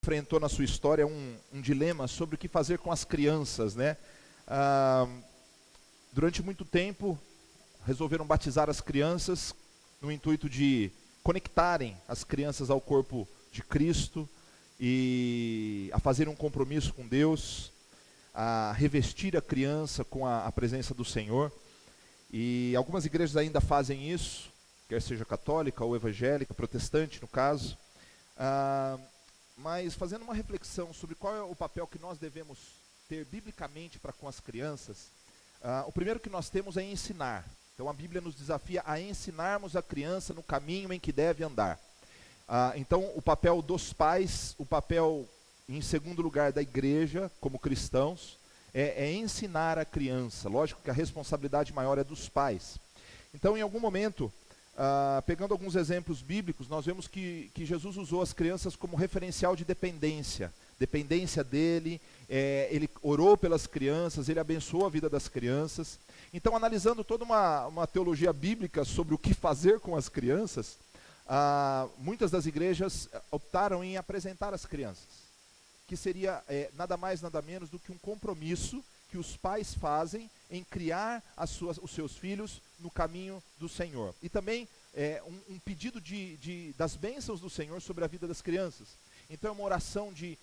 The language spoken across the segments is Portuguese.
enfrentou na sua história um dilema sobre o que fazer com as crianças, né? Durante muito tempo, resolveram batizar as crianças no intuito de conectarem as crianças ao corpo de Cristo e a fazer um compromisso com Deus, a revestir a criança com a presença do Senhor. E algumas igrejas ainda fazem isso, quer seja católica ou evangélica, protestante no caso. Mas fazendo uma reflexão sobre qual é o papel que nós devemos ter biblicamente para com as crianças, o primeiro que nós temos é ensinar. Então a Bíblia nos desafia a ensinarmos a criança no caminho em que deve andar. Então o papel dos pais, o papel em segundo lugar da igreja, como cristãos, é ensinar a criança. Lógico que a responsabilidade maior é dos pais. Então em algum momento, pegando alguns exemplos bíblicos, nós vemos que Jesus usou as crianças como referencial de dependência dele, ele orou pelas crianças, ele abençoou a vida das crianças. Então, analisando toda uma teologia bíblica sobre o que fazer com as crianças, muitas das igrejas optaram em apresentar as crianças, que seria nada mais, nada menos do que um compromisso que os pais fazem em criar os seus filhos no caminho do Senhor. E também um pedido das bênçãos do Senhor sobre a vida das crianças. Então é uma oração de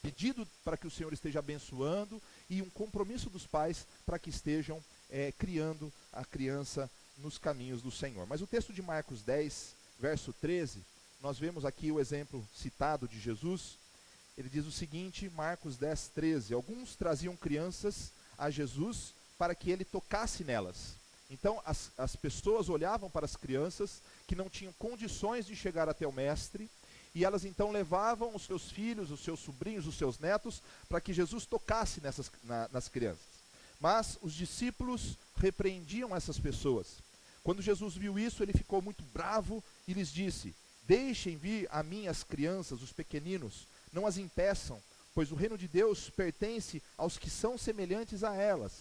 pedido para que o Senhor esteja abençoando e um compromisso dos pais para que estejam criando a criança nos caminhos do Senhor. Mas o texto de Marcos 10, verso 13, nós vemos aqui o exemplo citado de Jesus. Ele diz o seguinte, Marcos 10, 13, alguns traziam crianças a Jesus para que ele tocasse nelas. Então as pessoas olhavam para as crianças que não tinham condições de chegar até o mestre, e elas então levavam os seus filhos, os seus sobrinhos, os seus netos, para que Jesus tocasse nas crianças. Mas os discípulos repreendiam essas pessoas. Quando Jesus viu isso, ele ficou muito bravo e lhes disse, deixem vir a mim as crianças, os pequeninos, não as impeçam, pois o reino de Deus pertence aos que são semelhantes a elas,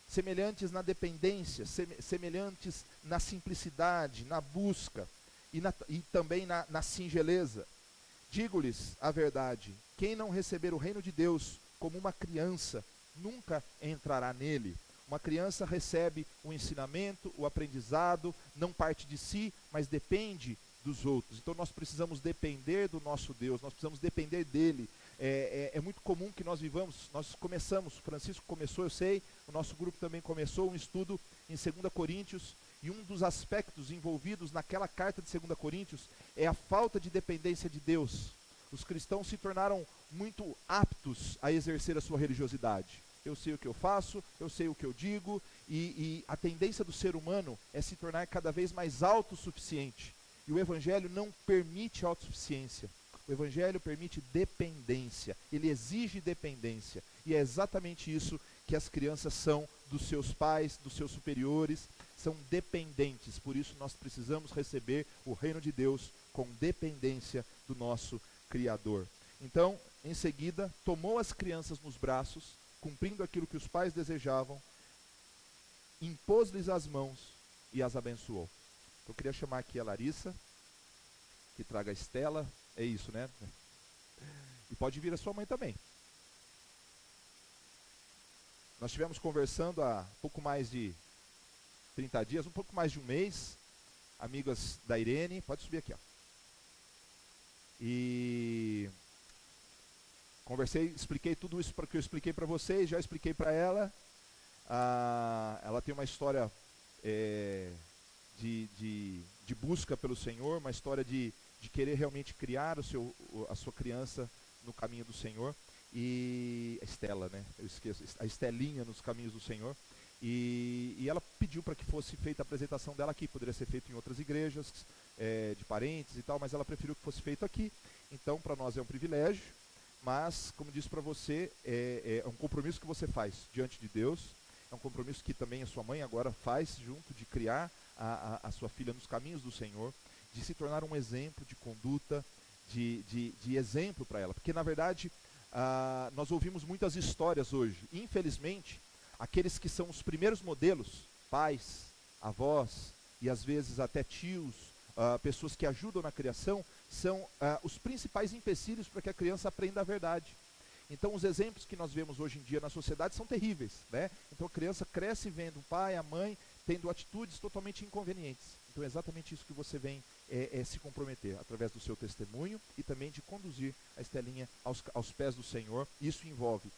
semelhantes na dependência, semelhantes na simplicidade, na busca e também na singeleza. Digo-lhes a verdade, quem não receber o reino de Deus como uma criança, nunca entrará nele. Uma criança recebe o ensinamento, o aprendizado, não parte de si, mas depende dos outros. Então nós precisamos depender do nosso Deus, nós precisamos depender dele. É muito comum que nós vivamos, nós começamos, o Francisco começou, eu sei, o nosso grupo também começou um estudo em 2 Coríntios, e um dos aspectos envolvidos naquela carta de 2 Coríntios é a falta de dependência de Deus. Os cristãos se tornaram muito aptos a exercer a sua religiosidade. Eu sei o que eu faço, eu sei o que eu digo, e a tendência do ser humano é se tornar cada vez mais autossuficiente. E o Evangelho não permite autossuficiência. O Evangelho permite dependência, ele exige dependência. E é exatamente isso que as crianças são dos seus pais, dos seus superiores, são dependentes. Por isso nós precisamos receber o reino de Deus com dependência do nosso Criador. Então, em seguida, tomou as crianças nos braços, cumprindo aquilo que os pais desejavam, impôs-lhes as mãos e as abençoou. Eu queria chamar aqui a Larissa, que traga a Estela. É isso, né? E pode vir a sua mãe também. Nós estivemos conversando há pouco mais de 30 dias, um pouco mais de um mês, amigas da Irene, pode subir aqui, ó. E conversei, expliquei tudo isso que eu expliquei para vocês, já expliquei para ela. Ela tem uma história de busca pelo Senhor, uma história de querer realmente criar a sua criança no caminho do Senhor. E a Estela, né? Eu esqueço, a Estelinha nos caminhos do Senhor. E ela pediu para que fosse feita a apresentação dela aqui. Poderia ser feito em outras igrejas, de parentes e tal, mas ela preferiu que fosse feito aqui. Então, para nós é um privilégio, mas, como disse para você, é um compromisso que você faz diante de Deus. É um compromisso que também a sua mãe agora faz junto de criar a sua filha nos caminhos do Senhor, de se tornar um exemplo de conduta, de exemplo para ela. Porque, na verdade, nós ouvimos muitas histórias hoje. Infelizmente, aqueles que são os primeiros modelos, pais, avós e às vezes até tios, pessoas que ajudam na criação, são os principais empecilhos para que a criança aprenda a verdade. Então os exemplos que nós vemos hoje em dia na sociedade são terríveis, né? Então a criança cresce vendo o pai, a mãe, tendo atitudes totalmente inconvenientes. Então é exatamente isso que você vem se comprometer, através do seu testemunho e também de conduzir a Estelinha aos pés do Senhor. Isso envolve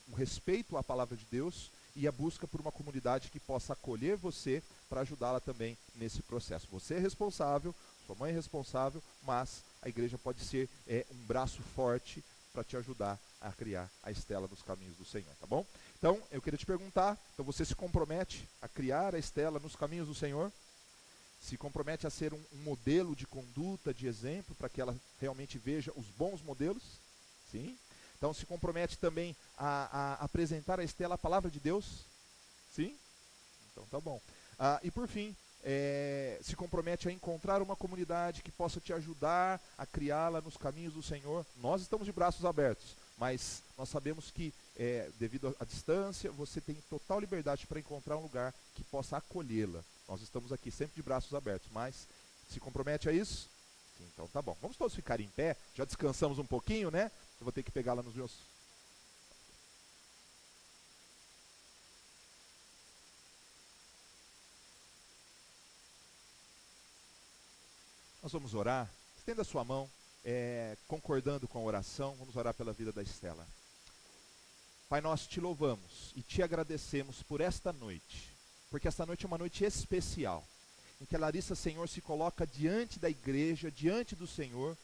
um respeito à palavra de Deus e a busca por uma comunidade que possa acolher você para ajudá-la também nesse processo. Você é responsável, sua mãe é responsável, mas a igreja pode ser um braço forte para te ajudar a criar a Estela nos caminhos do Senhor, tá bom? Então, eu queria te perguntar, então você se compromete a criar a Estela nos caminhos do Senhor? Se compromete a ser um modelo de conduta, de exemplo, para que ela realmente veja os bons modelos? Sim. Então, se compromete também a apresentar a Estela a palavra de Deus? Sim? Então, tá bom. E por fim, se compromete a encontrar uma comunidade que possa te ajudar a criá-la nos caminhos do Senhor? Nós estamos de braços abertos, mas nós sabemos que, devido à distância, você tem total liberdade para encontrar um lugar que possa acolhê-la. Nós estamos aqui sempre de braços abertos, mas se compromete a isso? Sim, então tá bom. Vamos todos ficar em pé, já descansamos um pouquinho, né? Eu vou ter que pegá-la nos meus... Nós vamos orar. Estenda a sua mão, concordando com a oração. Vamos orar pela vida da Estela. Pai, nós te louvamos e te agradecemos por esta noite, porque esta noite é uma noite especial, em que a Larissa, Senhor, se coloca diante da igreja, diante do Senhor,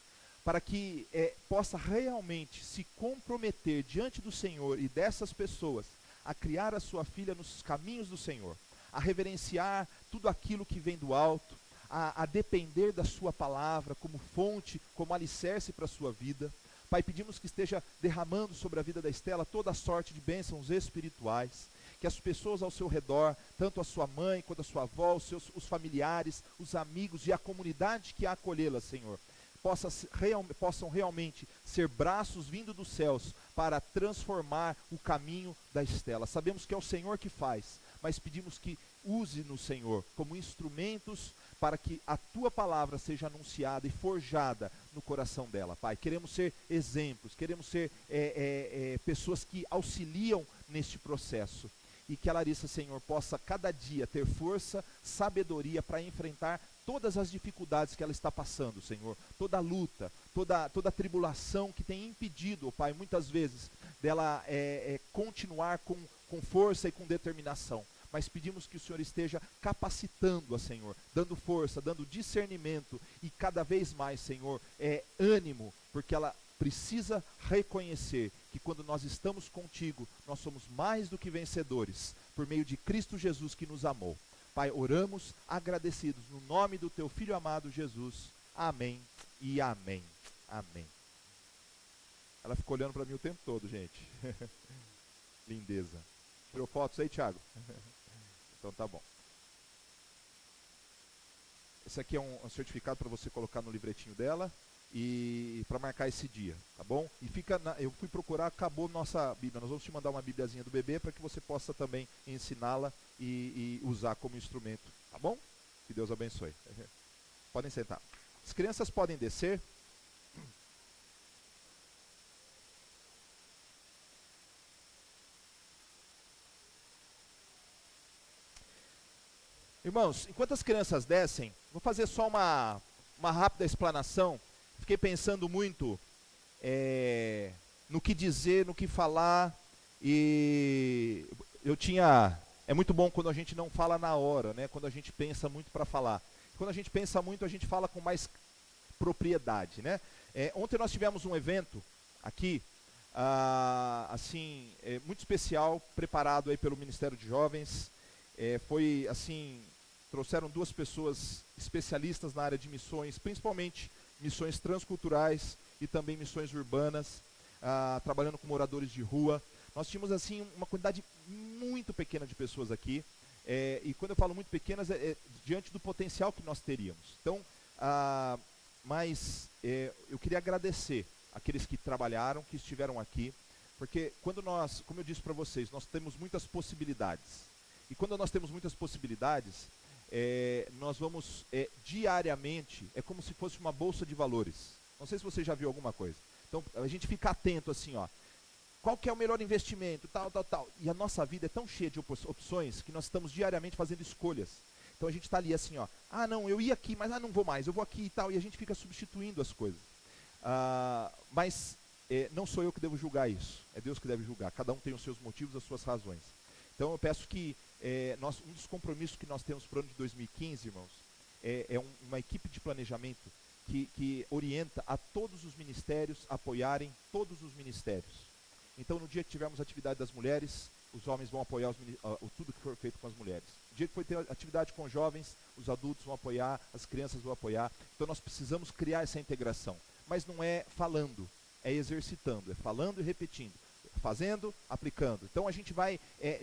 para que possa realmente se comprometer diante do Senhor e dessas pessoas, a criar a sua filha nos caminhos do Senhor, a reverenciar tudo aquilo que vem do alto, a depender da sua palavra como fonte, como alicerce para a sua vida. Pai, pedimos que esteja derramando sobre a vida da Estela toda a sorte de bênçãos espirituais, que as pessoas ao seu redor, tanto a sua mãe quanto a sua avó, os familiares, os amigos e a comunidade que a acolhê-la, Senhor, possam realmente ser braços vindo dos céus para transformar o caminho da Estela. Sabemos que é o Senhor que faz, mas pedimos que use-nos, Senhor, como instrumentos para que a tua palavra seja anunciada e forjada no coração dela, Pai. Queremos ser exemplos, queremos ser pessoas que auxiliam neste processo. E que a Larissa, Senhor, possa cada dia ter força, sabedoria para enfrentar todas as dificuldades que ela está passando, Senhor. Toda a luta, toda a tribulação que tem impedido, Pai, muitas vezes, dela continuar com força e com determinação. Mas pedimos que o Senhor esteja capacitando-a, Senhor, dando força, dando discernimento e cada vez mais, Senhor, ânimo, porque ela precisa reconhecer que quando nós estamos contigo, nós somos mais do que vencedores, por meio de Cristo Jesus que nos amou. Pai, oramos agradecidos no nome do teu Filho amado Jesus. Amém e amém. Amém. Ela ficou olhando para mim o tempo todo, gente. Lindeza. Tirou fotos aí, Thiago? Então tá bom. Esse aqui é um certificado para você colocar no livretinho dela e para marcar esse dia, tá bom? E eu fui procurar, acabou nossa Bíblia. Nós vamos te mandar uma Bíbliazinha do bebê para que você possa também ensiná-la e usar como instrumento, tá bom? Que Deus abençoe. Podem sentar. As crianças podem descer. Irmãos, enquanto as crianças descem, vou fazer só uma rápida explanação. Fiquei pensando muito no que dizer, no que falar, e é muito bom quando a gente não fala na hora, né? Quando a gente pensa muito para falar. Quando a gente pensa muito, a gente fala com mais propriedade, né? Ontem nós tivemos um evento aqui, muito especial, preparado aí pelo Ministério de Jovens. Foi assim, trouxeram 2 pessoas especialistas na área de missões, principalmente missões transculturais e também missões urbanas, trabalhando com moradores de rua. Nós tínhamos assim uma quantidade muito pequena de pessoas aqui, e quando eu falo muito pequenas, diante do potencial que nós teríamos. Então, eu queria agradecer aqueles que trabalharam, que estiveram aqui, porque quando nós, como eu disse para vocês, nós temos muitas possibilidades. E quando nós temos muitas possibilidades, nós vamos diariamente, é como se fosse uma bolsa de valores. Não sei se você já viu alguma coisa. Então, a gente fica atento assim, ó. Qual que é o melhor investimento, tal. E a nossa vida é tão cheia de opções que nós estamos diariamente fazendo escolhas. Então a gente está ali assim, ó. Ah, não, eu ia aqui, mas não vou mais, eu vou aqui e tal. E a gente fica substituindo as coisas. Mas não sou eu que devo julgar isso. É Deus que deve julgar. Cada um tem os seus motivos, as suas razões. Então eu peço que um dos compromissos que nós temos para o ano de 2015, irmãos, uma equipe de planejamento que orienta a todos os ministérios apoiarem todos os ministérios. Então, no dia que tivermos atividade das mulheres, os homens vão apoiar tudo que for feito com as mulheres. No dia que for ter atividade com jovens, os adultos vão apoiar, as crianças vão apoiar. Então, nós precisamos criar essa integração. Mas não é falando, é exercitando, é falando e repetindo. Fazendo, aplicando. Então, a gente vai,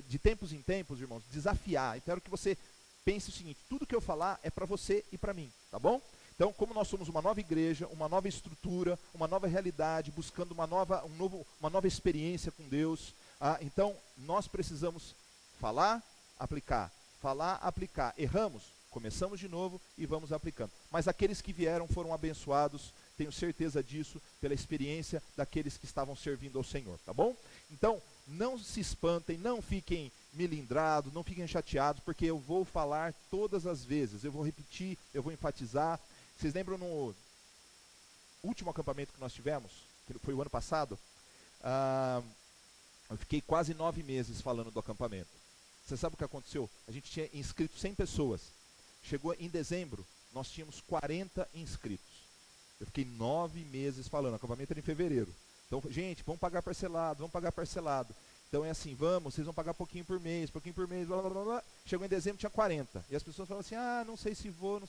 de tempos em tempos, irmãos, desafiar. Eu quero que você pense o seguinte, tudo que eu falar é para você e para mim, tá bom? Então, como nós somos uma nova igreja, uma nova estrutura, uma nova realidade, buscando uma nova experiência com Deus, então nós precisamos falar, aplicar. Falar, aplicar. Erramos, começamos de novo e vamos aplicando. Mas aqueles que vieram foram abençoados, tenho certeza disso, pela experiência daqueles que estavam servindo ao Senhor, tá bom? Então, não se espantem, não fiquem melindrados, não fiquem chateados, porque eu vou falar todas as vezes, eu vou repetir, eu vou enfatizar. Vocês lembram no último acampamento que nós tivemos, que foi o ano passado? Eu fiquei quase 9 meses falando do acampamento. Você sabe o que aconteceu? A gente tinha inscrito 100 pessoas. Chegou em dezembro, nós tínhamos 40 inscritos. Eu fiquei 9 meses falando, o acampamento era em fevereiro. Então, gente, vamos pagar parcelado. Então é assim, vocês vão pagar pouquinho por mês, blá, blá, blá, blá. Chegou em dezembro, tinha 40. E as pessoas falavam assim, não sei se vou.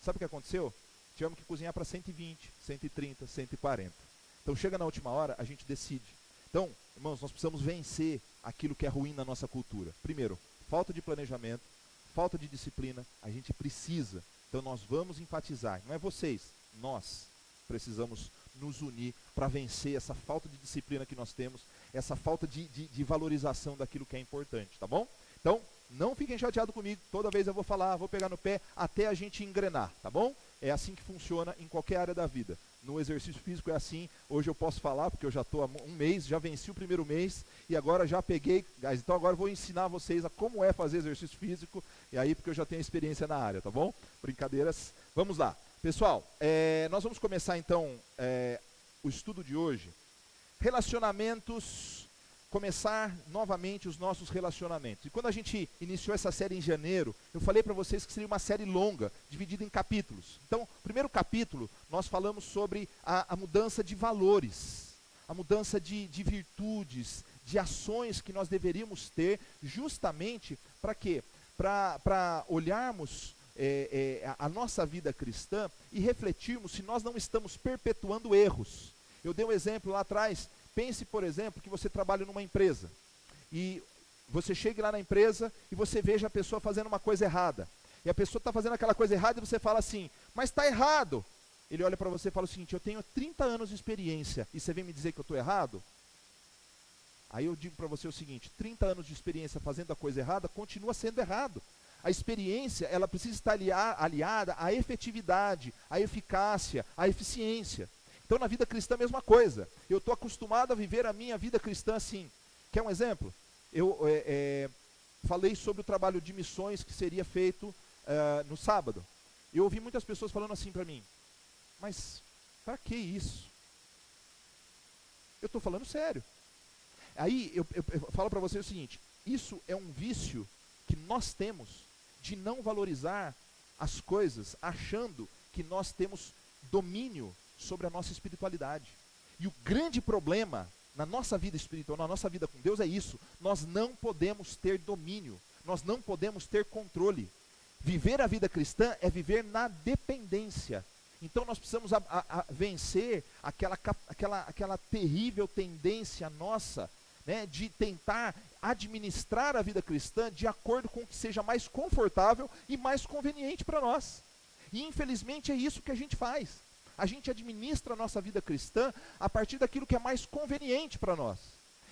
Sabe o que aconteceu? Tivemos que cozinhar para 120, 130, 140. Então chega na última hora, a gente decide. Então, irmãos, nós precisamos vencer aquilo que é ruim na nossa cultura. Primeiro, falta de planejamento, falta de disciplina, a gente precisa. Então nós vamos enfatizar, não é vocês, nós precisamos nos unir para vencer essa falta de disciplina que nós temos, essa falta de valorização daquilo que é importante, tá bom? Então, não fiquem chateados comigo, toda vez eu vou falar, vou pegar no pé, até a gente engrenar, tá bom? É assim que funciona em qualquer área da vida. No exercício físico é assim, hoje eu posso falar, porque eu já estou há um mês, já venci o primeiro mês, e agora já peguei, então agora eu vou ensinar vocês a como é fazer exercício físico, e aí porque eu já tenho experiência na área, tá bom? Brincadeiras, vamos lá. Pessoal, nós vamos começar então o estudo de hoje. Relacionamentos, começar novamente os nossos relacionamentos. E quando a gente iniciou essa série em janeiro, eu falei para vocês que seria uma série longa, dividida em capítulos. Então, o primeiro capítulo, nós falamos sobre a mudança de valores, a mudança de virtudes, de ações que nós deveríamos ter, justamente para quê? Para olharmos a nossa vida cristã e refletirmos se nós não estamos perpetuando erros. Eu dei um exemplo lá atrás. Pense, por exemplo, que você trabalha numa empresa e você chega lá na empresa e você veja a pessoa fazendo uma coisa errada. E a pessoa está fazendo aquela coisa errada e você fala assim, mas está errado. Ele olha para você e fala o seguinte, eu tenho 30 anos de experiência e você vem me dizer que eu estou errado? Aí eu digo para você o seguinte, 30 anos de experiência fazendo a coisa errada continua sendo errado. A experiência, ela precisa estar aliada à efetividade, à eficácia, à eficiência. Então, na vida cristã, a mesma coisa. Eu estou acostumado a viver a minha vida cristã assim. Quer um exemplo? Eu falei sobre o trabalho de missões que seria feito no sábado. Eu ouvi muitas pessoas falando assim para mim, mas para que isso? Eu estou falando sério. Aí eu falo para você o seguinte, isso é um vício que nós temos de não valorizar as coisas, achando que nós temos domínio sobre a nossa espiritualidade. E o grande problema na nossa vida espiritual, na nossa vida com Deus é isso. Nós não podemos ter domínio, nós não podemos ter controle. Viver a vida cristã é viver na dependência. Então nós precisamos vencer aquela terrível tendência nossa, né, de tentar administrar a vida cristã de acordo com o que seja mais confortável e mais conveniente para nós. E infelizmente é isso que a gente faz. A gente administra a nossa vida cristã a partir daquilo que é mais conveniente para nós.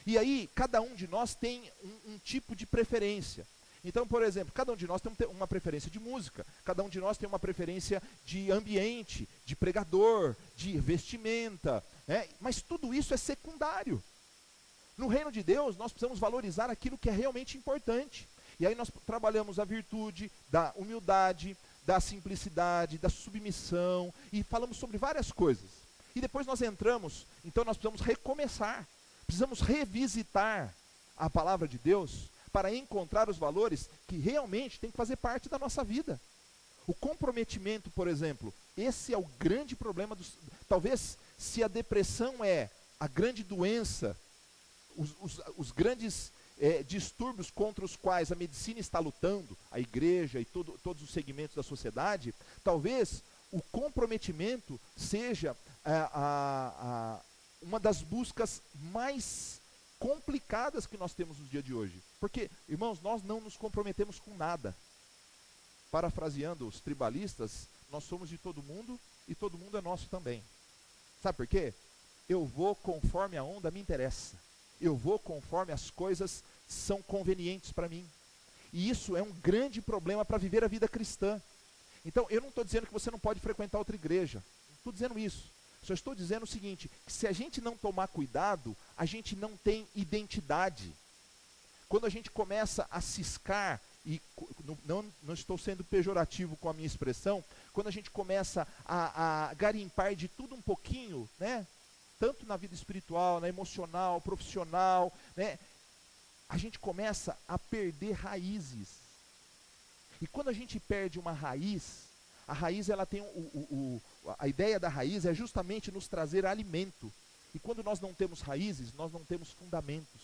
E aí, cada um de nós tem um tipo de preferência. Então, por exemplo, cada um de nós tem uma preferência de música, cada um de nós tem uma preferência de ambiente, de pregador, de vestimenta, né? Mas tudo isso é secundário. No reino de Deus, nós precisamos valorizar aquilo que é realmente importante. E aí nós trabalhamos a virtude da humildade, da simplicidade, da submissão, e falamos sobre várias coisas. E depois nós entramos, então nós precisamos recomeçar, precisamos revisitar a palavra de Deus, para encontrar os valores que realmente tem que fazer parte da nossa vida. O comprometimento, por exemplo, esse é o grande problema talvez, se a depressão é a grande doença, os grandes distúrbios contra os quais a medicina está lutando, a igreja e todos os segmentos da sociedade, talvez o comprometimento seja uma das buscas mais complicadas que nós temos nos dias de hoje. Porque, irmãos, nós não nos comprometemos com nada. Parafraseando os tribalistas, nós somos de todo mundo e todo mundo é nosso também. Sabe por quê? Eu vou conforme a onda me interessa. Eu vou conforme as coisas são convenientes para mim. E isso é um grande problema para viver a vida cristã. Então, eu não estou dizendo que você não pode frequentar outra igreja. Não estou dizendo isso. Só estou dizendo o seguinte, que se a gente não tomar cuidado, a gente não tem identidade. Quando a gente começa a ciscar, e não estou sendo pejorativo com a minha expressão, quando a gente começa a garimpar de tudo um pouquinho, né? Tanto na vida espiritual, na emocional, profissional, né? A gente começa a perder raízes. E quando a gente perde uma raiz, a raiz ela tem a ideia da raiz é justamente nos trazer alimento. E quando nós não temos raízes, nós não temos fundamentos.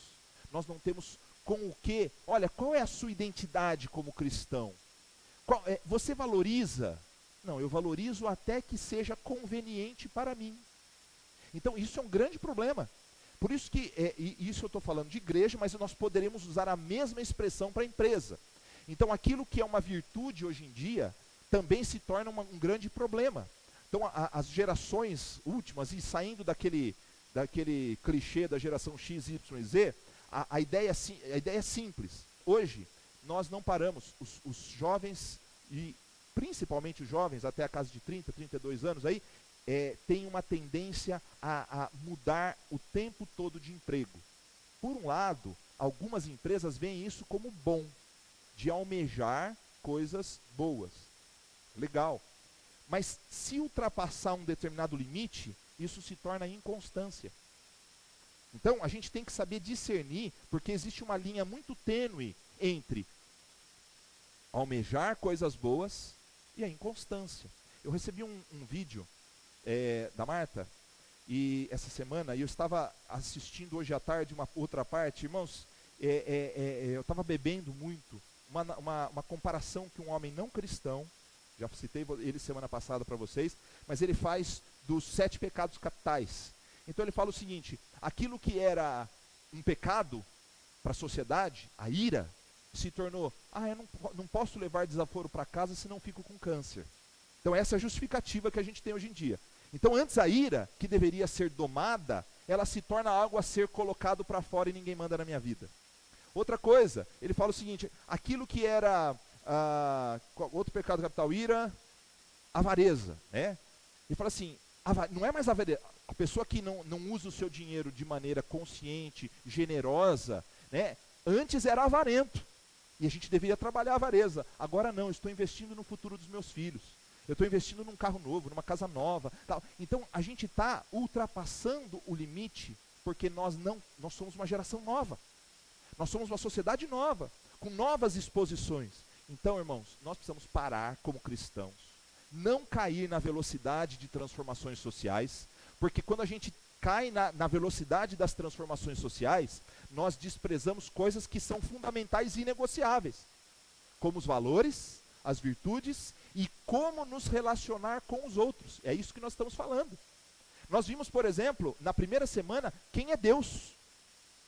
Nós não temos com o que, olha, qual é a sua identidade como cristão? Você valoriza? Não, eu valorizo até que seja conveniente para mim. Então isso é um grande problema. Por isso que, isso eu estou falando de igreja, mas nós poderemos usar a mesma expressão para a empresa. Então aquilo que é uma virtude hoje em dia, também se torna um grande problema. Então as gerações últimas, e saindo daquele clichê da geração X, Y e Z, a ideia é simples. Hoje, nós não paramos, os jovens, e principalmente os jovens, até a casa de 30, 32 anos aí, tem uma tendência a mudar o tempo todo de emprego. Por um lado, algumas empresas veem isso como bom, de almejar coisas boas. Legal. Mas se ultrapassar um determinado limite, isso se torna inconstância. Então, a gente tem que saber discernir, porque existe uma linha muito tênue entre almejar coisas boas e a inconstância. Eu recebi um vídeo da Marta, e essa semana, e eu estava assistindo hoje à tarde uma outra parte, irmãos, eu estava bebendo muito, uma comparação que um homem não cristão, já citei ele semana passada para vocês, mas ele faz dos 7 pecados capitais. Então ele fala o seguinte, aquilo que era um pecado para a sociedade, a ira, se tornou, eu não posso levar desaforo para casa senão fico com câncer. Então essa é a justificativa que a gente tem hoje em dia. Então antes a ira, que deveria ser domada, ela se torna algo a ser colocado para fora e ninguém manda na minha vida. Outra coisa, ele fala o seguinte, aquilo que era, outro pecado capital, ira, avareza, né? Ele fala assim, não é mais avareza, a pessoa que não usa o seu dinheiro de maneira consciente, generosa, né? Antes era avarento, e a gente deveria trabalhar a avareza. Agora não, eu estou investindo no futuro dos meus filhos. Eu estou investindo num carro novo, numa casa nova. Tal. Então a gente está ultrapassando o limite, porque nós somos uma geração nova. Nós somos uma sociedade nova, com novas exposições. Então, irmãos, nós precisamos parar como cristãos, não cair na velocidade de transformações sociais, porque quando a gente cai na velocidade das transformações sociais, nós desprezamos coisas que são fundamentais e inegociáveis, como os valores, as virtudes e como nos relacionar com os outros. É isso que nós estamos falando. Nós vimos, por exemplo, na primeira semana, quem é Deus.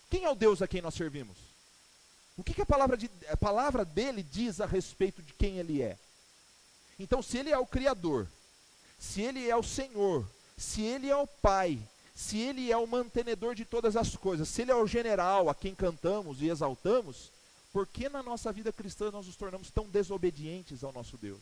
Quem é o Deus a quem nós servimos? O que a palavra dele diz a respeito de quem ele é? Então, se ele é o Criador, se ele é o Senhor, se ele é o Pai, se ele é o mantenedor de todas as coisas, se ele é o general a quem cantamos e exaltamos, Por que na nossa vida cristã nós nos tornamos tão desobedientes ao nosso Deus?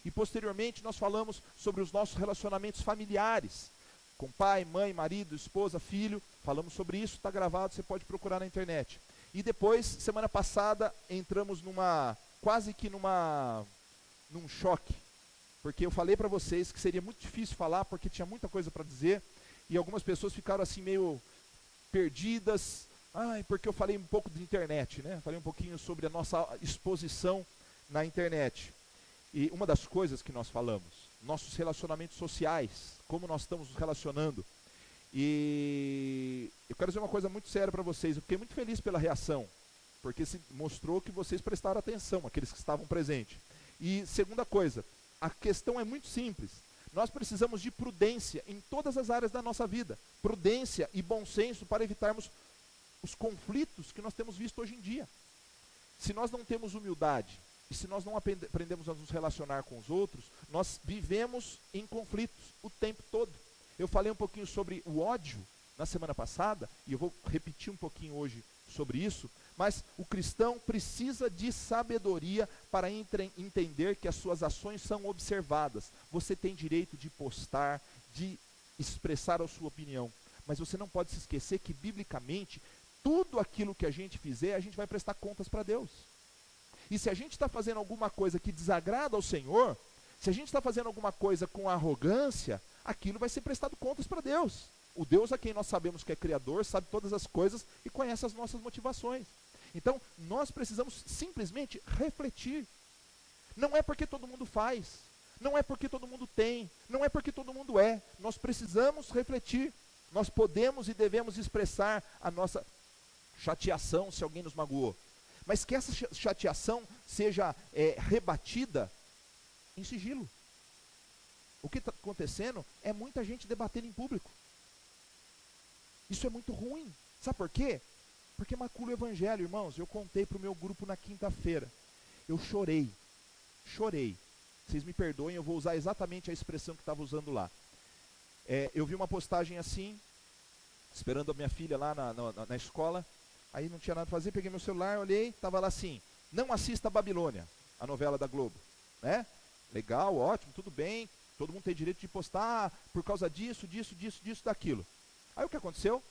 E posteriormente nós falamos sobre os nossos relacionamentos familiares, com pai, mãe, marido, esposa, filho. Falamos sobre isso, está gravado, você pode procurar na internet. E depois, semana passada, entramos quase que num choque, porque eu falei para vocês que seria muito difícil falar, porque tinha muita coisa para dizer, e algumas pessoas ficaram assim meio perdidas, porque eu falei um pouco de internet, né? Falei um pouquinho sobre a nossa exposição na internet. E uma das coisas que nós falamos, nossos relacionamentos sociais, como nós estamos nos relacionando. E eu quero dizer uma coisa muito séria para vocês, eu fiquei muito feliz pela reação, porque se mostrou que vocês prestaram atenção, aqueles que estavam presentes. E segunda coisa, a questão é muito simples. Nós precisamos de prudência em todas as áreas da nossa vida. Prudência e bom senso para evitarmos os conflitos que nós temos visto hoje em dia. Se nós não temos humildade, e se nós não aprendemos a nos relacionar com os outros, nós vivemos em conflitos o tempo todo. Eu falei um pouquinho sobre o ódio na semana passada, e eu vou repetir um pouquinho hoje sobre isso, mas o cristão precisa de sabedoria para entender que as suas ações são observadas. Você tem direito de postar, de expressar a sua opinião, mas você não pode se esquecer que, biblicamente, tudo aquilo que a gente fizer, a gente vai prestar contas para Deus. E se a gente está fazendo alguma coisa que desagrada ao Senhor, se a gente está fazendo alguma coisa com arrogância, aquilo vai ser prestado contas para Deus. O Deus a quem nós sabemos que é Criador, sabe todas as coisas e conhece as nossas motivações. Então, nós precisamos simplesmente refletir. Não é porque todo mundo faz, não é porque todo mundo tem, não é porque todo mundo é. Nós precisamos refletir. Nós podemos e devemos expressar a nossa chateação se alguém nos magoou. Mas que essa chateação seja rebatida em sigilo. O que está acontecendo é muita gente debatendo em público. Isso é muito ruim. Sabe por quê? Porque macula o evangelho, irmãos. Eu contei para o meu grupo na quinta-feira. Eu chorei. Vocês me perdoem, eu vou usar exatamente a expressão que estava usando lá. Eu vi uma postagem assim, esperando a minha filha lá na escola. Aí não tinha nada a fazer, peguei meu celular, olhei, estava lá assim: não assista a Babilônia, a novela da Globo. Né? Legal, ótimo, tudo bem. Todo mundo tem direito de postar por causa disso, daquilo. Aí o que aconteceu?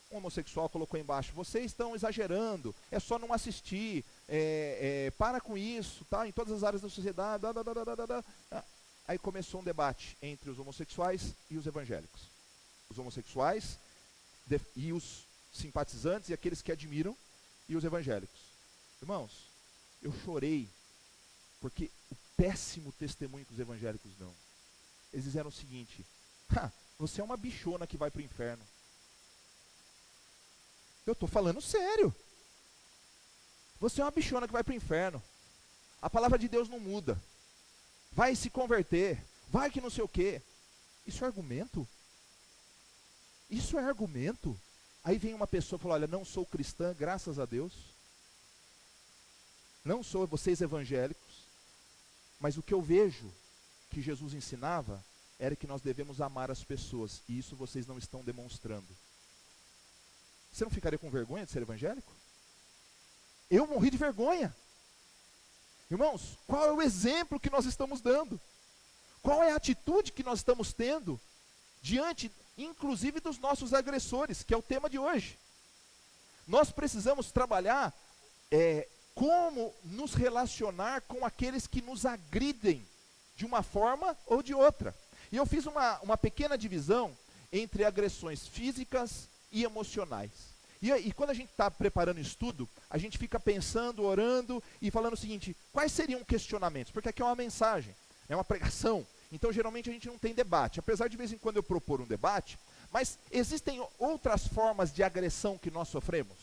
Um homossexual colocou embaixo: vocês estão exagerando, é só não assistir, para com isso, tá? Em todas as áreas da sociedade. Aí começou um debate entre os homossexuais e os evangélicos. Os homossexuais e os simpatizantes e aqueles que admiram, e os evangélicos. Irmãos, eu chorei, porque o péssimo testemunho que os evangélicos dão. Eles disseram o seguinte: você é uma bichona que vai para o inferno. Eu estou falando sério. Você é uma bichona que vai para o inferno. A palavra de Deus não muda. Vai se converter. Vai que não sei o quê. Isso é argumento? Isso é argumento? Aí vem uma pessoa e fala: olha, não sou cristã, graças a Deus. Não sou vocês evangélicos. Mas o que eu vejo que Jesus ensinava era que nós devemos amar as pessoas. E isso vocês não estão demonstrando. Você não ficaria com vergonha de ser evangélico? Eu morri de vergonha. Irmãos, qual é o exemplo que nós estamos dando? Qual é a atitude que nós estamos tendo diante, inclusive, dos nossos agressores, que é o tema de hoje? Nós precisamos trabalhar como nos relacionar com aqueles que nos agridem de uma forma ou de outra. E eu fiz uma pequena divisão entre agressões físicas e emocionais. E quando a gente está preparando estudo, a gente fica pensando, orando e falando o seguinte: quais seriam questionamentos? Porque aqui é uma mensagem, é uma pregação. Então geralmente a gente não tem debate, apesar de vez em quando eu propor um debate. Mas existem outras formas de agressão que nós sofremos,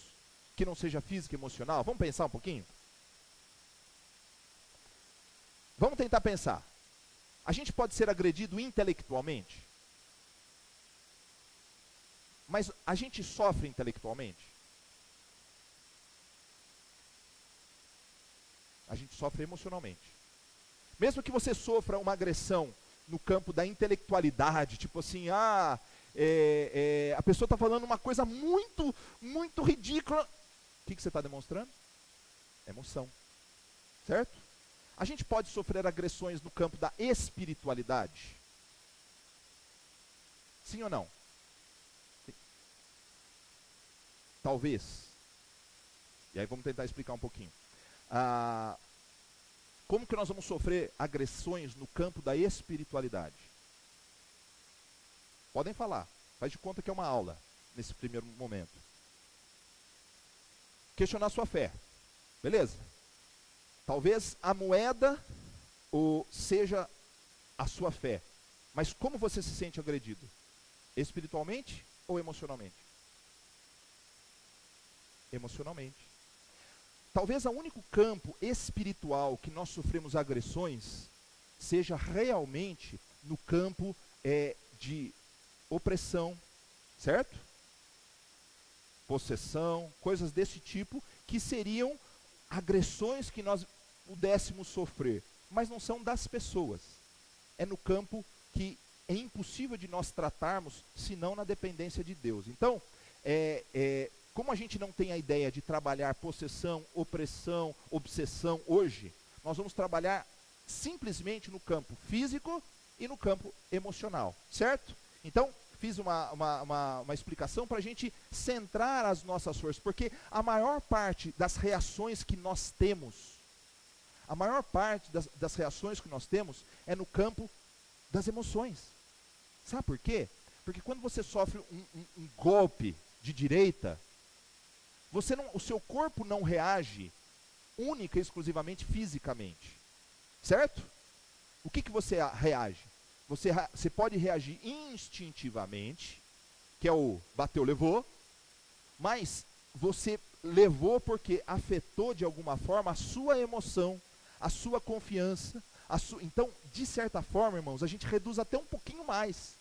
que não seja física e emocional? Vamos pensar um pouquinho? Vamos tentar pensar. A gente pode ser agredido intelectualmente? Mas a gente sofre intelectualmente? A gente sofre emocionalmente. Mesmo que você sofra uma agressão no campo da intelectualidade, tipo assim, a pessoa está falando uma coisa muito, muito ridícula. O que você está demonstrando? Emoção. Certo? A gente pode sofrer agressões no campo da espiritualidade? Sim ou não? Talvez. E aí vamos tentar explicar um pouquinho. Como que nós vamos sofrer agressões no campo da espiritualidade? Podem falar. Faz de conta que é uma aula, nesse primeiro momento. Questionar sua fé. Beleza? Talvez a moeda seja a sua fé. Mas como você se sente agredido? Espiritualmente ou emocionalmente? Emocionalmente. Talvez o único campo espiritual que nós sofremos agressões seja realmente no campo de opressão, certo? Possessão, coisas desse tipo, que seriam agressões que nós pudéssemos sofrer, mas não são das pessoas. É no campo que é impossível de nós tratarmos, senão na dependência de Deus. Então, como a gente não tem a ideia de trabalhar possessão, opressão, obsessão hoje, nós vamos trabalhar simplesmente no campo físico e no campo emocional, certo? Então, fiz uma explicação para a gente centrar as nossas forças, porque a maior parte das reações que nós temos, é no campo das emoções. Sabe por quê? Porque quando você sofre um golpe de direita, o seu corpo não reage única e exclusivamente fisicamente, certo? O que você reage? Você pode reagir instintivamente, que é o bateu, levou, mas você levou porque afetou de alguma forma a sua emoção, a sua confiança, então, de certa forma, irmãos, a gente reduz até um pouquinho mais.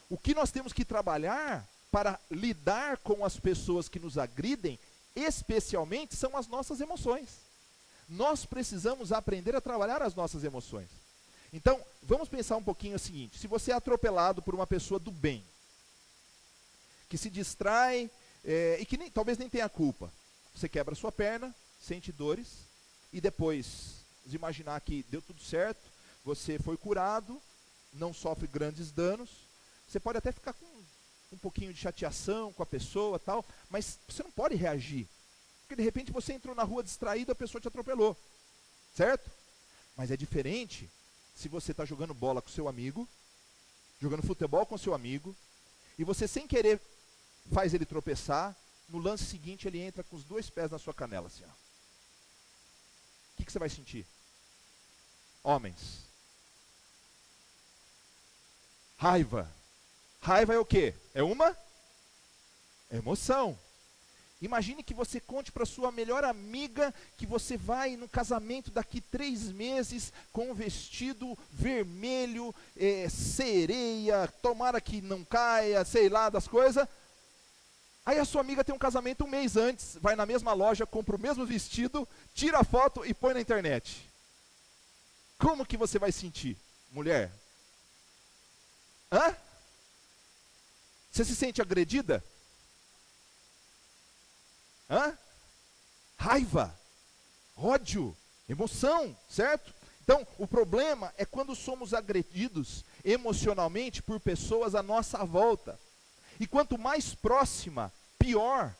O que nós temos que trabalhar para lidar com as pessoas que nos agridem, especialmente, são as nossas emoções. Nós precisamos aprender a trabalhar as nossas emoções. Então, vamos pensar um pouquinho o seguinte: se você é atropelado por uma pessoa do bem, que se distrai, e que talvez nem tenha culpa, você quebra sua perna, sente dores, e depois de imaginar que deu tudo certo, você foi curado, não sofre grandes danos, você pode até ficar com um pouquinho de chateação com a pessoa, tal, mas você não pode reagir, porque de repente você entrou na rua distraído, a pessoa te atropelou, certo? Mas é diferente se você está jogando bola com seu amigo, jogando futebol com seu amigo, e você sem querer faz ele tropeçar, no lance seguinte ele entra com os 2 pés na sua canela, assim, ó. O que você vai sentir? Homens. Raiva. Raiva é o quê? É uma emoção. Imagine que você conte para sua melhor amiga que você vai no casamento daqui 3 meses com um vestido vermelho, sereia, tomara que não caia, sei lá das coisas. Aí a sua amiga tem um casamento 1 mês antes, vai na mesma loja, compra o mesmo vestido, tira a foto e põe na internet. Como que você vai sentir, mulher? Hã? Você se sente agredida? Hã? Raiva, ódio, emoção, certo? Então, o problema é quando somos agredidos emocionalmente por pessoas à nossa volta. E quanto mais próxima, pior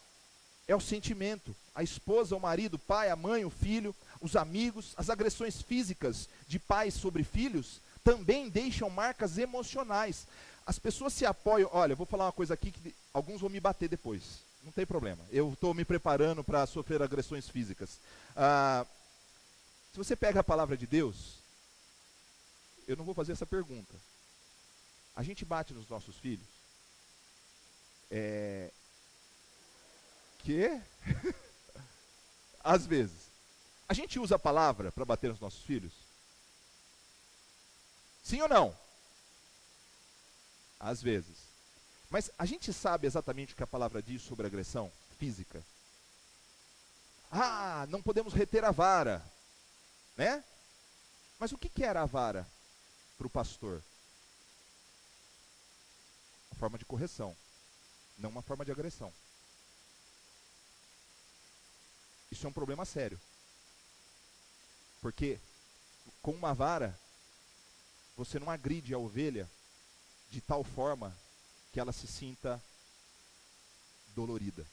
é o sentimento. A esposa, o marido, o pai, a mãe, o filho, os amigos, as agressões físicas de pais sobre filhos também deixam marcas emocionais. As pessoas se apoiam. Olha, eu vou falar uma coisa aqui que alguns vão me bater depois. Não tem problema. Eu estou me preparando para sofrer agressões físicas. Se você pega a palavra de Deus, eu não vou fazer essa pergunta. A gente bate nos nossos filhos? Que? Às vezes. A gente usa a palavra para bater nos nossos filhos? Sim ou não? Às vezes. Mas a gente sabe exatamente o que a palavra diz sobre agressão física? Não podemos reter a vara, né? Mas o que era a vara para o pastor? Uma forma de correção, não uma forma de agressão. Isso é um problema sério. Porque com uma vara, você não agride a ovelha de tal forma que ela se sinta dolorida.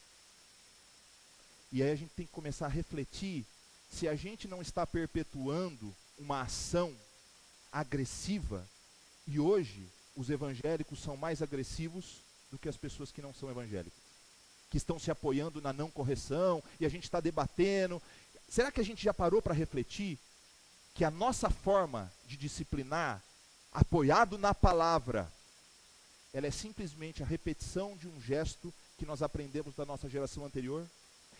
E aí a gente tem que começar a refletir se a gente não está perpetuando uma ação agressiva, e hoje os evangélicos são mais agressivos do que as pessoas que não são evangélicas, que estão se apoiando na não correção, e a gente está debatendo. Será que a gente já parou para refletir que a nossa forma de disciplinar, apoiado na palavra, ela é simplesmente a repetição de um gesto que nós aprendemos da nossa geração anterior?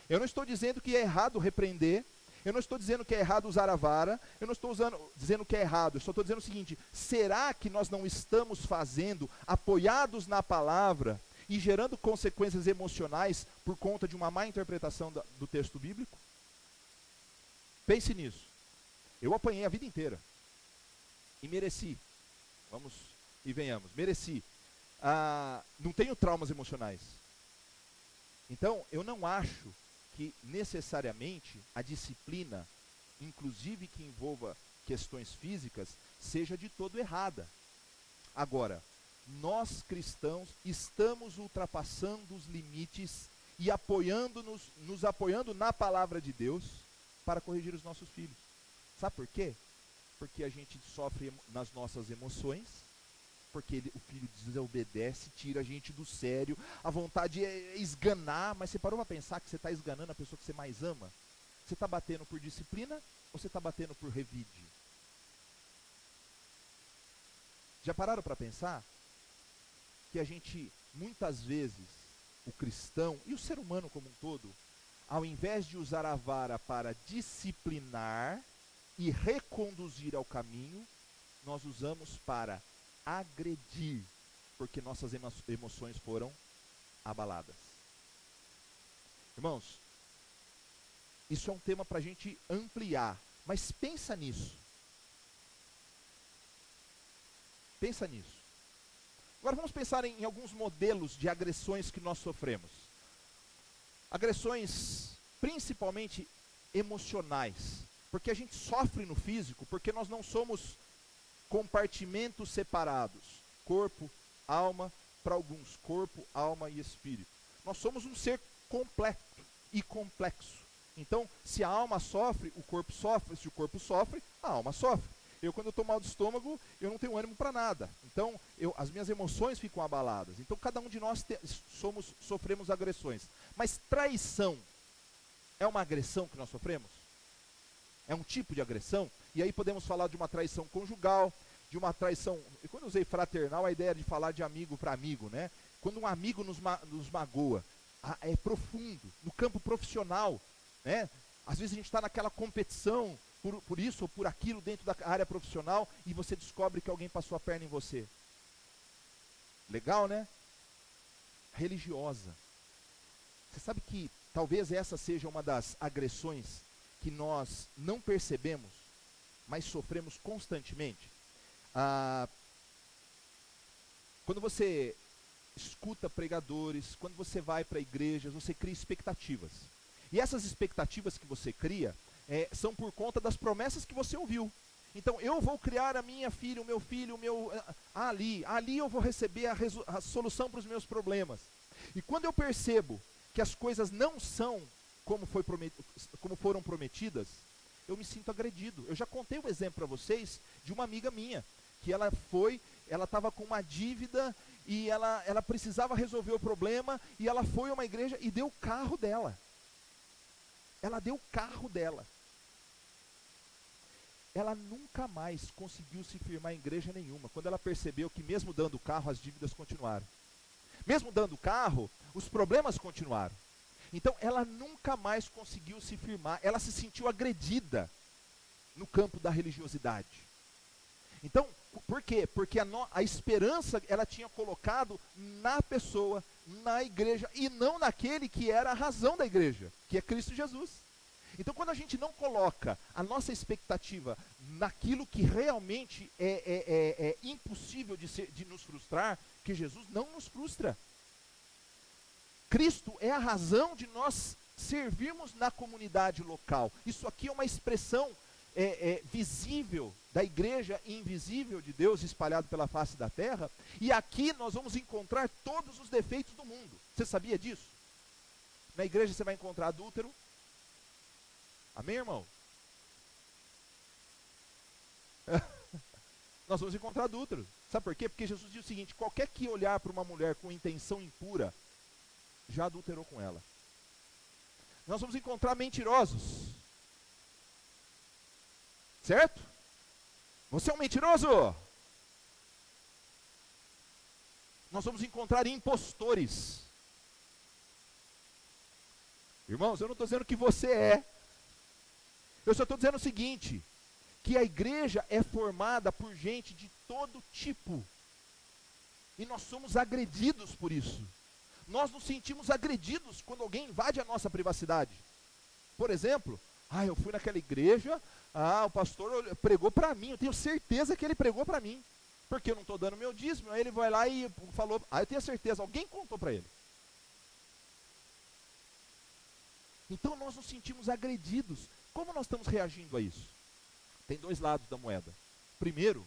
Eu não estou dizendo que é errado repreender, eu não estou dizendo que é errado usar a vara, eu não estou dizendo que é errado, eu só estou dizendo o seguinte: será que nós não estamos fazendo, apoiados na palavra, e gerando consequências emocionais por conta de uma má interpretação do texto bíblico? Pense nisso. Eu apanhei a vida inteira, e mereci, vamos e venhamos, mereci. Não tenho traumas emocionais. Então, eu não acho que necessariamente a disciplina, inclusive que envolva questões físicas, seja de todo errada. Agora, nós cristãos estamos ultrapassando os limites e nos apoiando na palavra de Deus para corrigir os nossos filhos. Sabe por quê? Porque a gente sofre nas nossas emoções, porque o filho desobedece, tira a gente do sério, a vontade é esganar, mas você parou para pensar que você está esganando a pessoa que você mais ama? Você está batendo por disciplina ou você está batendo por revide? Já pararam para pensar que a gente, muitas vezes, o cristão e o ser humano como um todo, ao invés de usar a vara para disciplinar e reconduzir ao caminho, nós usamos para agredir, porque nossas emoções foram abaladas. Irmãos, isso é um tema para a gente ampliar, mas pensa nisso. Pensa nisso. Agora vamos pensar em alguns modelos de agressões que nós sofremos. Agressões principalmente emocionais, porque a gente sofre no físico, porque nós não somos compartimentos separados, corpo, alma, para alguns, corpo, alma e espírito. Nós somos um ser completo e complexo. Então, se a alma sofre, o corpo sofre, se o corpo sofre, a alma sofre. Quando eu estou mal de estômago, eu não tenho ânimo para nada. Então, as minhas emoções ficam abaladas. Então, cada um de nós sofremos agressões. Mas traição é uma agressão que nós sofremos? É um tipo de agressão? E aí podemos falar de uma traição conjugal, de uma traição... E quando eu usei fraternal, a ideia de falar de amigo para amigo, né? Quando um amigo nos magoa, é profundo. No campo profissional, né? Às vezes a gente está naquela competição por isso ou por aquilo dentro da área profissional e você descobre que alguém passou a perna em você. Legal, né? Religiosa. Você sabe que talvez essa seja uma das agressões que nós não percebemos, mas sofremos constantemente. Quando você escuta pregadores, quando você vai para igrejas, você cria expectativas. E essas expectativas que você cria são por conta das promessas que você ouviu. Então, eu vou criar a minha filha, o meu filho, ali eu vou receber a solução para os meus problemas. E quando eu percebo que as coisas não são como foram prometidas, eu me sinto agredido. Eu já contei um exemplo para vocês de uma amiga minha, que ela estava com uma dívida e ela precisava resolver o problema, e ela foi a uma igreja e deu o carro dela. Ela deu o carro dela. Ela nunca mais conseguiu se firmar em igreja nenhuma, quando ela percebeu que mesmo dando o carro, as dívidas continuaram. Mesmo dando o carro, os problemas continuaram. Então, ela nunca mais conseguiu se firmar, ela se sentiu agredida no campo da religiosidade. Então, por quê? Porque a esperança ela tinha colocado na pessoa, na igreja, e não naquele que era a razão da igreja, que é Cristo Jesus. Então, quando a gente não coloca a nossa expectativa naquilo que realmente é impossível de nos frustrar, que Jesus não nos frustra. Cristo é a razão de nós servirmos na comunidade local. Isso aqui é uma expressão visível da igreja e invisível de Deus espalhado pela face da terra, e aqui nós vamos encontrar todos os defeitos do mundo. Você sabia disso? Na igreja você vai encontrar adúltero. Amém, irmão? Nós vamos encontrar adúltero. Sabe por quê? Porque Jesus diz o seguinte: qualquer que olhar para uma mulher com intenção impura, já adulterou com ela. Nós vamos encontrar mentirosos. Certo? Você é um mentiroso. Nós vamos encontrar impostores. Irmãos, eu não estou dizendo que você é. Eu só estou dizendo o seguinte: que a igreja é formada por gente de todo tipo. E nós somos agredidos por isso. Nós nos sentimos agredidos quando alguém invade a nossa privacidade. Por exemplo, eu fui naquela igreja, o pastor pregou para mim, eu tenho certeza que ele pregou para mim, porque eu não estou dando meu dízimo. Aí ele vai lá e falou, eu tenho certeza, alguém contou para ele. Então nós nos sentimos agredidos. Como nós estamos reagindo a isso? Tem dois lados da moeda. Primeiro,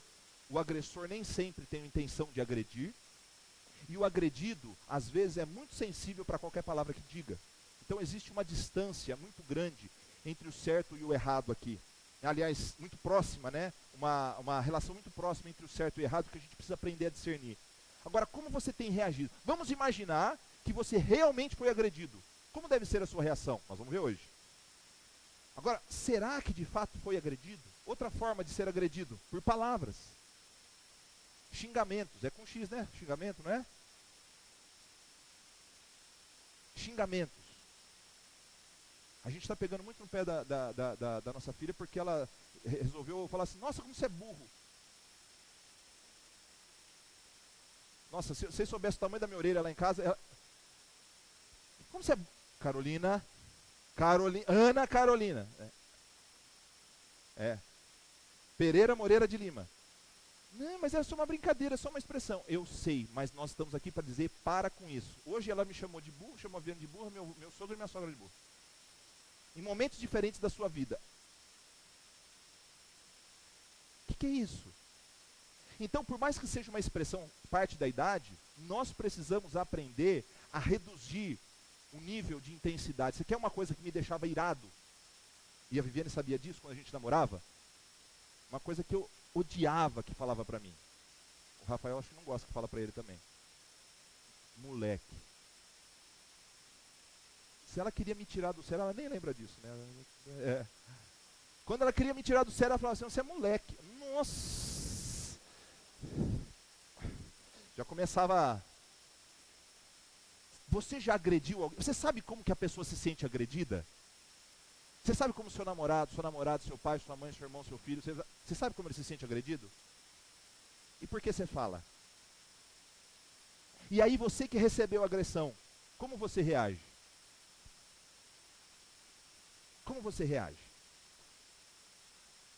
o agressor nem sempre tem a intenção de agredir, e o agredido, às vezes, é muito sensível para qualquer palavra que diga. Então existe uma distância muito grande entre o certo e o errado aqui. Aliás, muito próxima, né? Uma relação muito próxima entre o certo e o errado que a gente precisa aprender a discernir. Agora, como você tem reagido? Vamos imaginar que você realmente foi agredido. Como deve ser a sua reação? Nós vamos ver hoje. Agora, será que de fato foi agredido? Outra forma de ser agredido, por palavras. Xingamentos, é com X, né? Xingamento, não é? Xingamentos. A gente está pegando muito no pé da nossa filha porque ela resolveu falar assim: nossa, como você é burro. Nossa, se vocês soubessem o tamanho da minha orelha lá em casa, como você é... Ana Carolina. Pereira Moreira de Lima. Não, mas é só uma brincadeira, é só uma expressão. Eu sei, mas nós estamos aqui para dizer, para com isso. Hoje ela me chamou de burro, chamou a Viana de burro, meu sogro e minha sogra de burro. Em momentos diferentes da sua vida. O que é isso? Então, por mais que seja uma expressão parte da idade, nós precisamos aprender a reduzir o nível de intensidade. Você quer uma coisa que me deixava irado? E a Viviane sabia disso quando a gente namorava? Uma coisa que eu odiava que falava pra mim. O Rafael acho que não gosta que fala pra ele também. Moleque. Se ela queria me tirar do sério, ela nem lembra disso, né? Quando ela queria me tirar do sério, ela falava assim: você é moleque. Nossa. Já começava. Você já agrediu alguém? Você sabe como que a pessoa se sente agredida? Você sabe como seu namorado, seu pai, sua mãe, seu irmão, seu filho, você sabe como ele se sente agredido? E por que você fala? E aí você que recebeu a agressão, como você reage? Como você reage?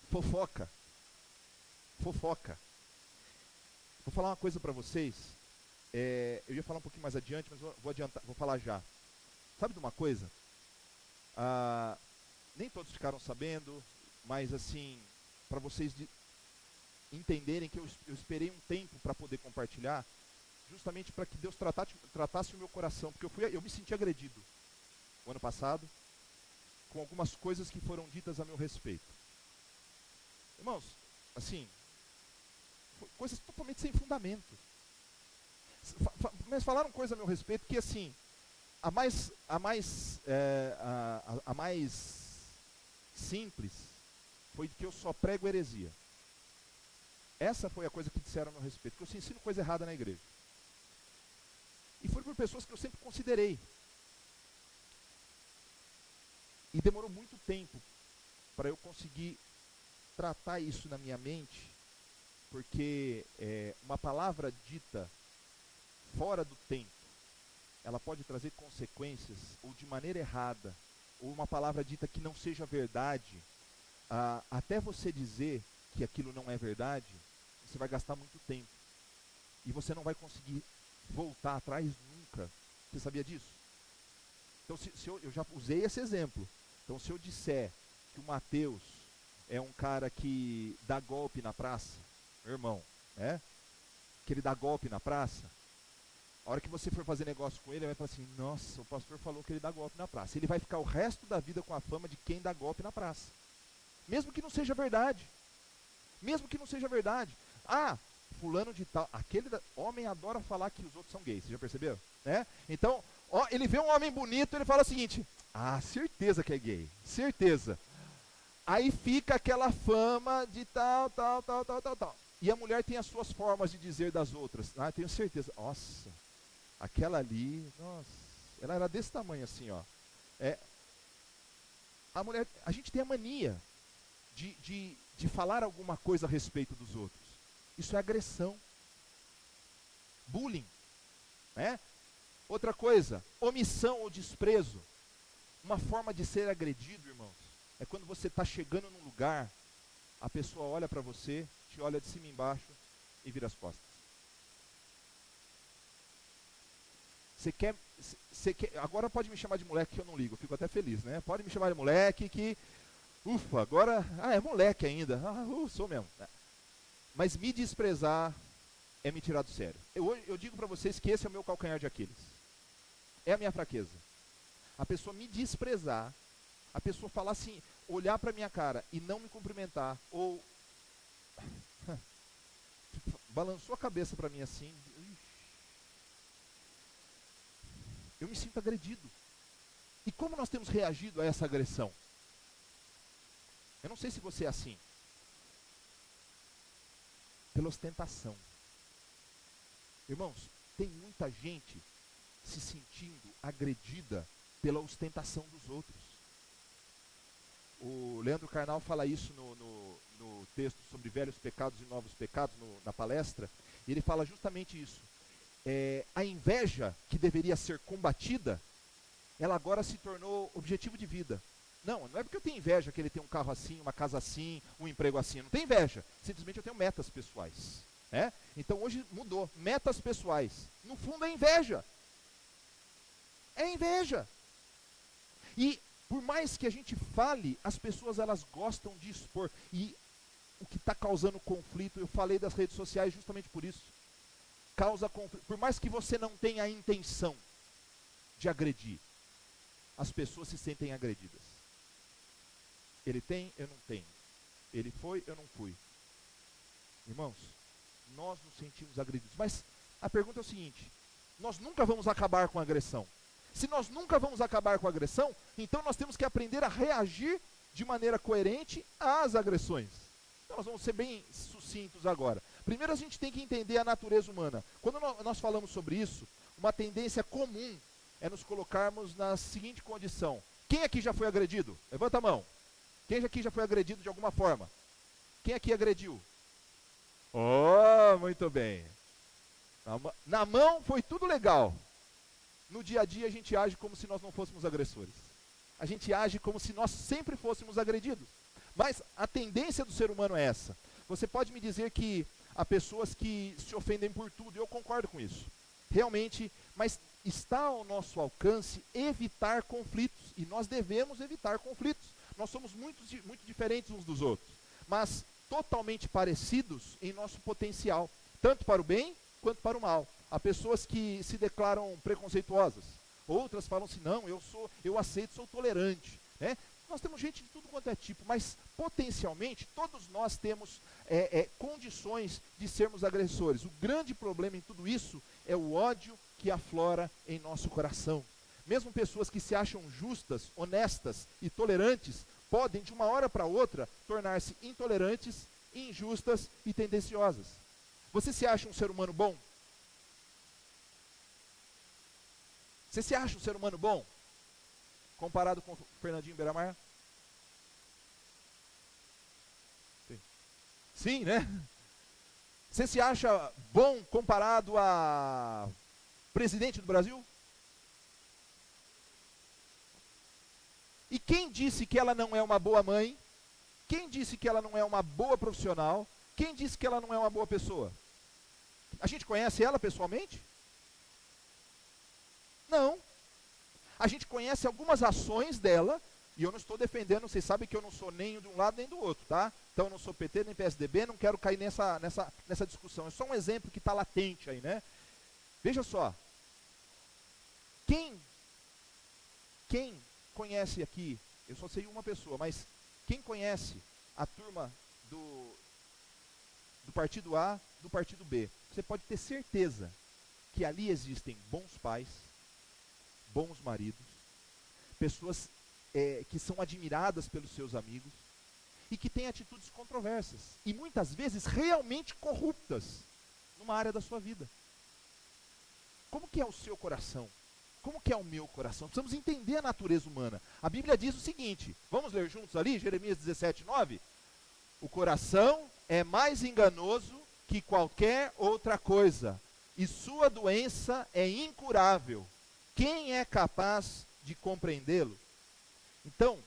Fofoca. Fofoca. Vou falar uma coisa para vocês. Eu ia falar um pouquinho mais adiante, mas vou adiantar, vou falar já. Sabe de uma coisa? Nem todos ficaram sabendo, mas assim, para vocês entenderem que eu esperei um tempo para poder compartilhar, justamente para que Deus tratasse o meu coração, porque eu me senti agredido o ano passado, com algumas coisas que foram ditas a meu respeito. Irmãos, assim, coisas totalmente sem fundamento. Mas falaram coisa a meu respeito que, assim, a mais simples foi que eu só prego heresia. Essa foi a coisa que disseram a meu respeito, que eu ensino coisa errada na igreja. E foi por pessoas que eu sempre considerei. E demorou muito tempo para eu conseguir tratar isso na minha mente, porque uma palavra dita fora do tempo, ela pode trazer consequências, ou de maneira errada, ou uma palavra dita que não seja verdade, até você dizer que aquilo não é verdade, você vai gastar muito tempo. E você não vai conseguir voltar atrás nunca. Você sabia disso? Então, eu já usei esse exemplo. Então, se eu disser que o Mateus é um cara que dá golpe na praça, meu irmão, né? Que ele dá golpe na praça, a hora que você for fazer negócio com ele vai falar assim, nossa, o pastor falou que ele dá golpe na praça. Ele vai ficar o resto da vida com a fama de quem dá golpe na praça. Mesmo que não seja verdade. Mesmo que não seja verdade. Ah, fulano de tal, homem adora falar que os outros são gays, você já percebeu? Né? Então, ó, ele vê um homem bonito, ele fala o seguinte, certeza que é gay, certeza. Aí fica aquela fama de tal. E a mulher tem as suas formas de dizer das outras. Tenho certeza. Nossa, aquela ali, nossa, ela era desse tamanho assim, ó. A gente tem a mania de falar alguma coisa a respeito dos outros. Isso é agressão. Bullying. Né? Outra coisa, omissão ou desprezo. Uma forma de ser agredido, irmãos, é quando você está chegando num lugar, a pessoa olha para você, te olha de cima e embaixo e vira as costas. Você quer, agora pode me chamar de moleque que eu não ligo, eu fico até feliz, né? Pode me chamar de moleque que, ufa, agora, é moleque ainda, sou mesmo. Mas me desprezar é me tirar do sério. Eu digo para vocês que esse é o meu calcanhar de Aquiles. É a minha fraqueza. A pessoa me desprezar, a pessoa falar assim, olhar para minha cara e não me cumprimentar, ou balançou a cabeça para mim assim, eu me sinto agredido. E como nós temos reagido a essa agressão? Eu não sei se você é assim. Pela ostentação. Irmãos, tem muita gente se sentindo agredida pela ostentação dos outros. O Leandro Carnal fala isso no texto sobre velhos pecados e novos pecados, na palestra, e ele fala justamente isso. A inveja que deveria ser combatida, ela agora se tornou objetivo de vida. Não é porque eu tenho inveja que ele tem um carro assim, uma casa assim, um emprego assim. Não tem inveja, simplesmente eu tenho metas pessoais. Né? Então hoje mudou, metas pessoais. No fundo é inveja. É inveja. E por mais que a gente fale, as pessoas elas gostam de expor. E o que está causando conflito, eu falei das redes sociais justamente por isso. Causa conflito. Por mais que você não tenha a intenção de agredir, as pessoas se sentem agredidas. Ele tem, eu não tenho. Ele foi, eu não fui. Irmãos, nós nos sentimos agredidos. Mas a pergunta é o seguinte, nós nunca vamos acabar com a agressão. Se nós nunca vamos acabar com a agressão, então nós temos que aprender a reagir de maneira coerente às agressões. Então nós vamos ser bem sucintos agora. Primeiro a gente tem que entender a natureza humana. Quando nós falamos sobre isso, uma tendência comum é nos colocarmos na seguinte condição. Quem aqui já foi agredido? Levanta a mão. Quem aqui já foi agredido de alguma forma? Quem aqui agrediu? Oh, muito bem. Na mão foi tudo legal. No dia a dia a gente age como se nós não fôssemos agressores. A gente age como se nós sempre fôssemos agredidos. Mas a tendência do ser humano é essa. Você pode me dizer que há pessoas que se ofendem por tudo, eu concordo com isso. Realmente, mas está ao nosso alcance evitar conflitos. E nós devemos evitar conflitos. Nós somos muito diferentes uns dos outros, mas totalmente parecidos em nosso potencial, tanto para o bem quanto para o mal. Há pessoas que se declaram preconceituosas, outras falam assim, não, eu aceito, sou tolerante. Né? Nós temos gente de tudo quanto é tipo, mas potencialmente todos nós temos condições de sermos agressores. O grande problema em tudo isso é o ódio que aflora em nosso coração. Mesmo pessoas que se acham justas, honestas e tolerantes, podem de uma hora para outra tornar-se intolerantes, injustas e tendenciosas. Você se acha um ser humano bom? Você se acha um ser humano bom? Comparado com o Fernandinho Beiramar? Sim, né? Você se acha bom comparado a presidente do Brasil? E quem disse que ela não é uma boa mãe? Quem disse que ela não é uma boa profissional? Quem disse que ela não é uma boa pessoa? A gente conhece ela pessoalmente? Não. A gente conhece algumas ações dela, E eu não estou defendendo, vocês sabem que eu não sou nem de um lado nem do outro, tá? Então eu não sou PT nem PSDB, não quero cair nessa discussão. É só um exemplo que está latente aí, né? Veja só. Quem conhece aqui, eu só sei uma pessoa, mas quem conhece a turma do partido A, do partido B, você pode ter certeza que ali existem bons pais, bons maridos, pessoas que são admiradas pelos seus amigos e que têm atitudes controversas e muitas vezes realmente corruptas numa área da sua vida. Como que é o seu coração? Como que é o meu coração? Precisamos entender a natureza humana. A Bíblia diz o seguinte, vamos ler juntos ali, Jeremias 17:9? O coração é mais enganoso que qualquer outra coisa, e sua doença é incurável. Quem é capaz de compreendê-lo? Então,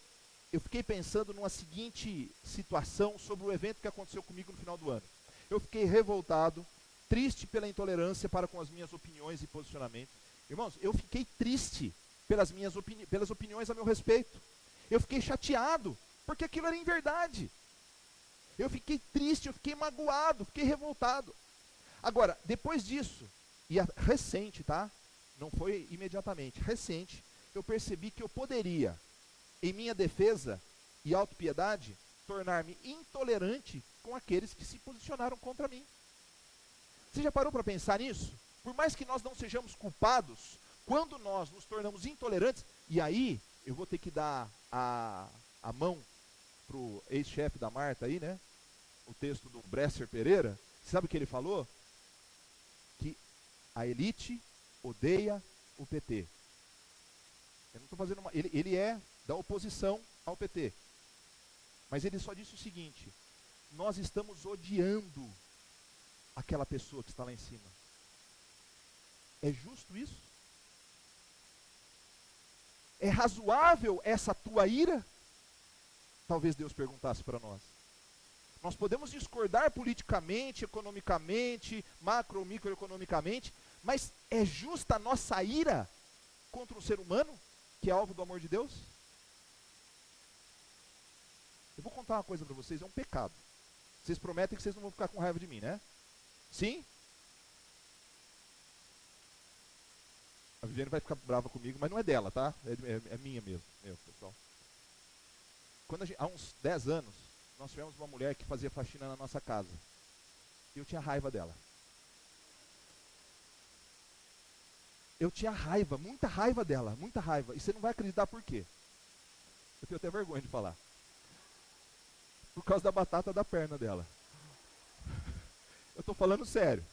eu fiquei pensando numa seguinte situação sobre o evento que aconteceu comigo no final do ano. Eu fiquei revoltado, triste pela intolerância para com as minhas opiniões e posicionamentos. Irmãos, eu fiquei triste pelas opiniões a meu respeito. Eu fiquei chateado, porque aquilo era inverdade. Eu fiquei triste, eu fiquei magoado, fiquei revoltado. Agora, depois disso, e recente, tá? Não foi imediatamente, recente, eu percebi que eu poderia, em minha defesa e autopiedade, tornar-me intolerante com aqueles que se posicionaram contra mim. Você já parou para pensar nisso? Por mais que nós não sejamos culpados, quando nós nos tornamos intolerantes, e aí eu vou ter que dar a mão para o ex-chefe da Marta aí, né? O texto do Bresser Pereira, sabe o que ele falou? Que a elite odeia o PT. Eu não estou fazendo uma... Ele é da oposição ao PT. Mas ele só disse o seguinte: nós estamos odiando aquela pessoa que está lá em cima. É justo isso? É razoável essa tua ira? Talvez Deus perguntasse para nós. Nós podemos discordar politicamente, economicamente, macro ou microeconomicamente, mas é justa a nossa ira contra um ser humano que é alvo do amor de Deus? Eu vou contar uma coisa para vocês, é um pecado. Vocês prometem que vocês não vão ficar com raiva de mim, né? Sim? A Viviane vai ficar brava comigo, mas não é dela, tá? É minha mesmo, pessoal. Há uns 10 anos, nós tivemos uma mulher que fazia faxina na nossa casa. E eu tinha raiva dela. Eu tinha raiva, muita raiva dela, muita raiva. E você não vai acreditar por quê. Eu tenho até vergonha de falar. Por causa da batata da perna dela. Eu estou falando sério.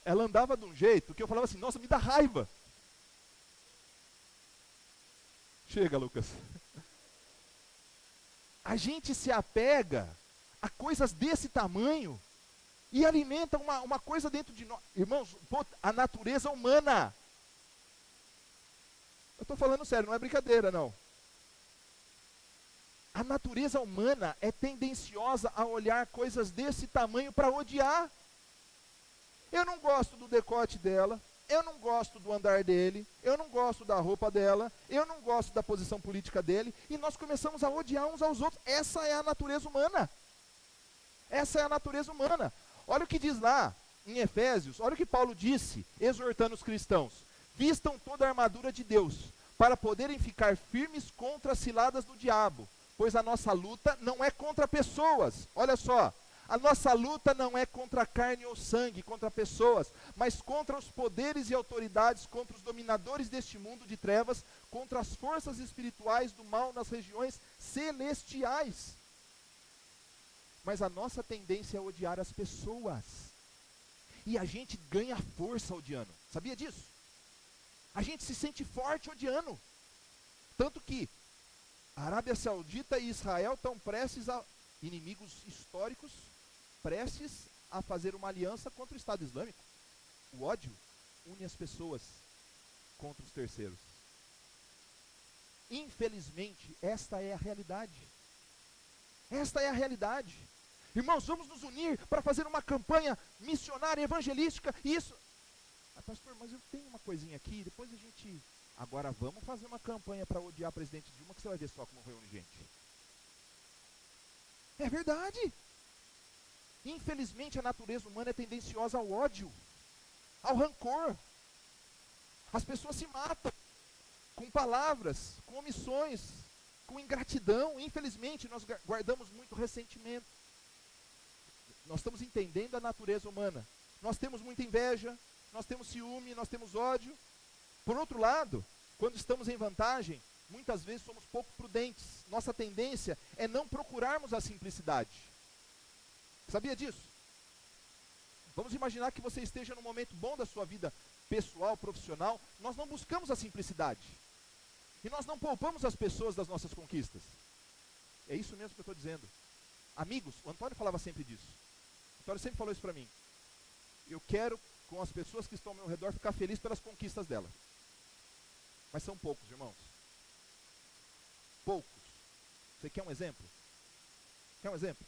Ela andava de um jeito que eu falava assim, nossa, me dá raiva. Chega, Lucas. A gente se apega a coisas desse tamanho e alimenta uma coisa dentro de nós. Irmãos, a natureza humana. Eu estou falando sério, não é brincadeira, não. A natureza humana é tendenciosa a olhar coisas desse tamanho para odiar. Eu não gosto do decote dela, eu não gosto do andar dele, eu não gosto da roupa dela, eu não gosto da posição política dele, e nós começamos a odiar uns aos outros. Essa é a natureza humana. Essa é a natureza humana. Olha o que diz lá em Efésios, olha o que Paulo disse, exortando os cristãos. Vistam toda a armadura de Deus, para poderem ficar firmes contra as ciladas do diabo, pois a nossa luta não é contra pessoas. Olha só, a nossa luta não é contra carne ou sangue, contra pessoas, mas contra os poderes e autoridades, contra os dominadores deste mundo de trevas, contra as forças espirituais do mal nas regiões celestiais. Mas a nossa tendência é odiar as pessoas. E a gente ganha força odiando. Sabia disso? A gente se sente forte odiando. Tanto que a Arábia Saudita e Israel estão prestes a, inimigos históricos, prestes a fazer uma aliança contra o Estado Islâmico. O ódio une as pessoas contra os terceiros. Infelizmente, esta é a realidade. Esta é a realidade. Irmãos, vamos nos unir para fazer uma campanha missionária, evangelística, isso. Ah, pastor, mas eu tenho uma coisinha aqui, depois a gente Agora vamos fazer uma campanha para odiar a presidente Dilma, que você vai ver só como reúne gente. É verdade. Infelizmente a natureza humana é tendenciosa ao ódio, ao rancor. As pessoas se matam com palavras, com omissões, com ingratidão. Infelizmente nós guardamos muito ressentimento. Nós estamos entendendo a natureza humana. Nós temos muita inveja, nós temos ciúme, nós temos ódio. Por outro lado, quando estamos em vantagem, muitas vezes somos pouco prudentes. Nossa tendência é não procurarmos a simplicidade. Sabia disso? Vamos imaginar que você esteja num momento bom da sua vida pessoal, profissional. Nós não buscamos a simplicidade. E nós não poupamos as pessoas das nossas conquistas. É isso mesmo que eu estou dizendo. Amigos, o Antônio falava sempre disso. O Antônio sempre falou isso para mim. Eu quero, com as pessoas que estão ao meu redor, ficar feliz pelas conquistas dela. Mas são poucos, irmãos. Poucos. Você quer um exemplo? Quer um exemplo?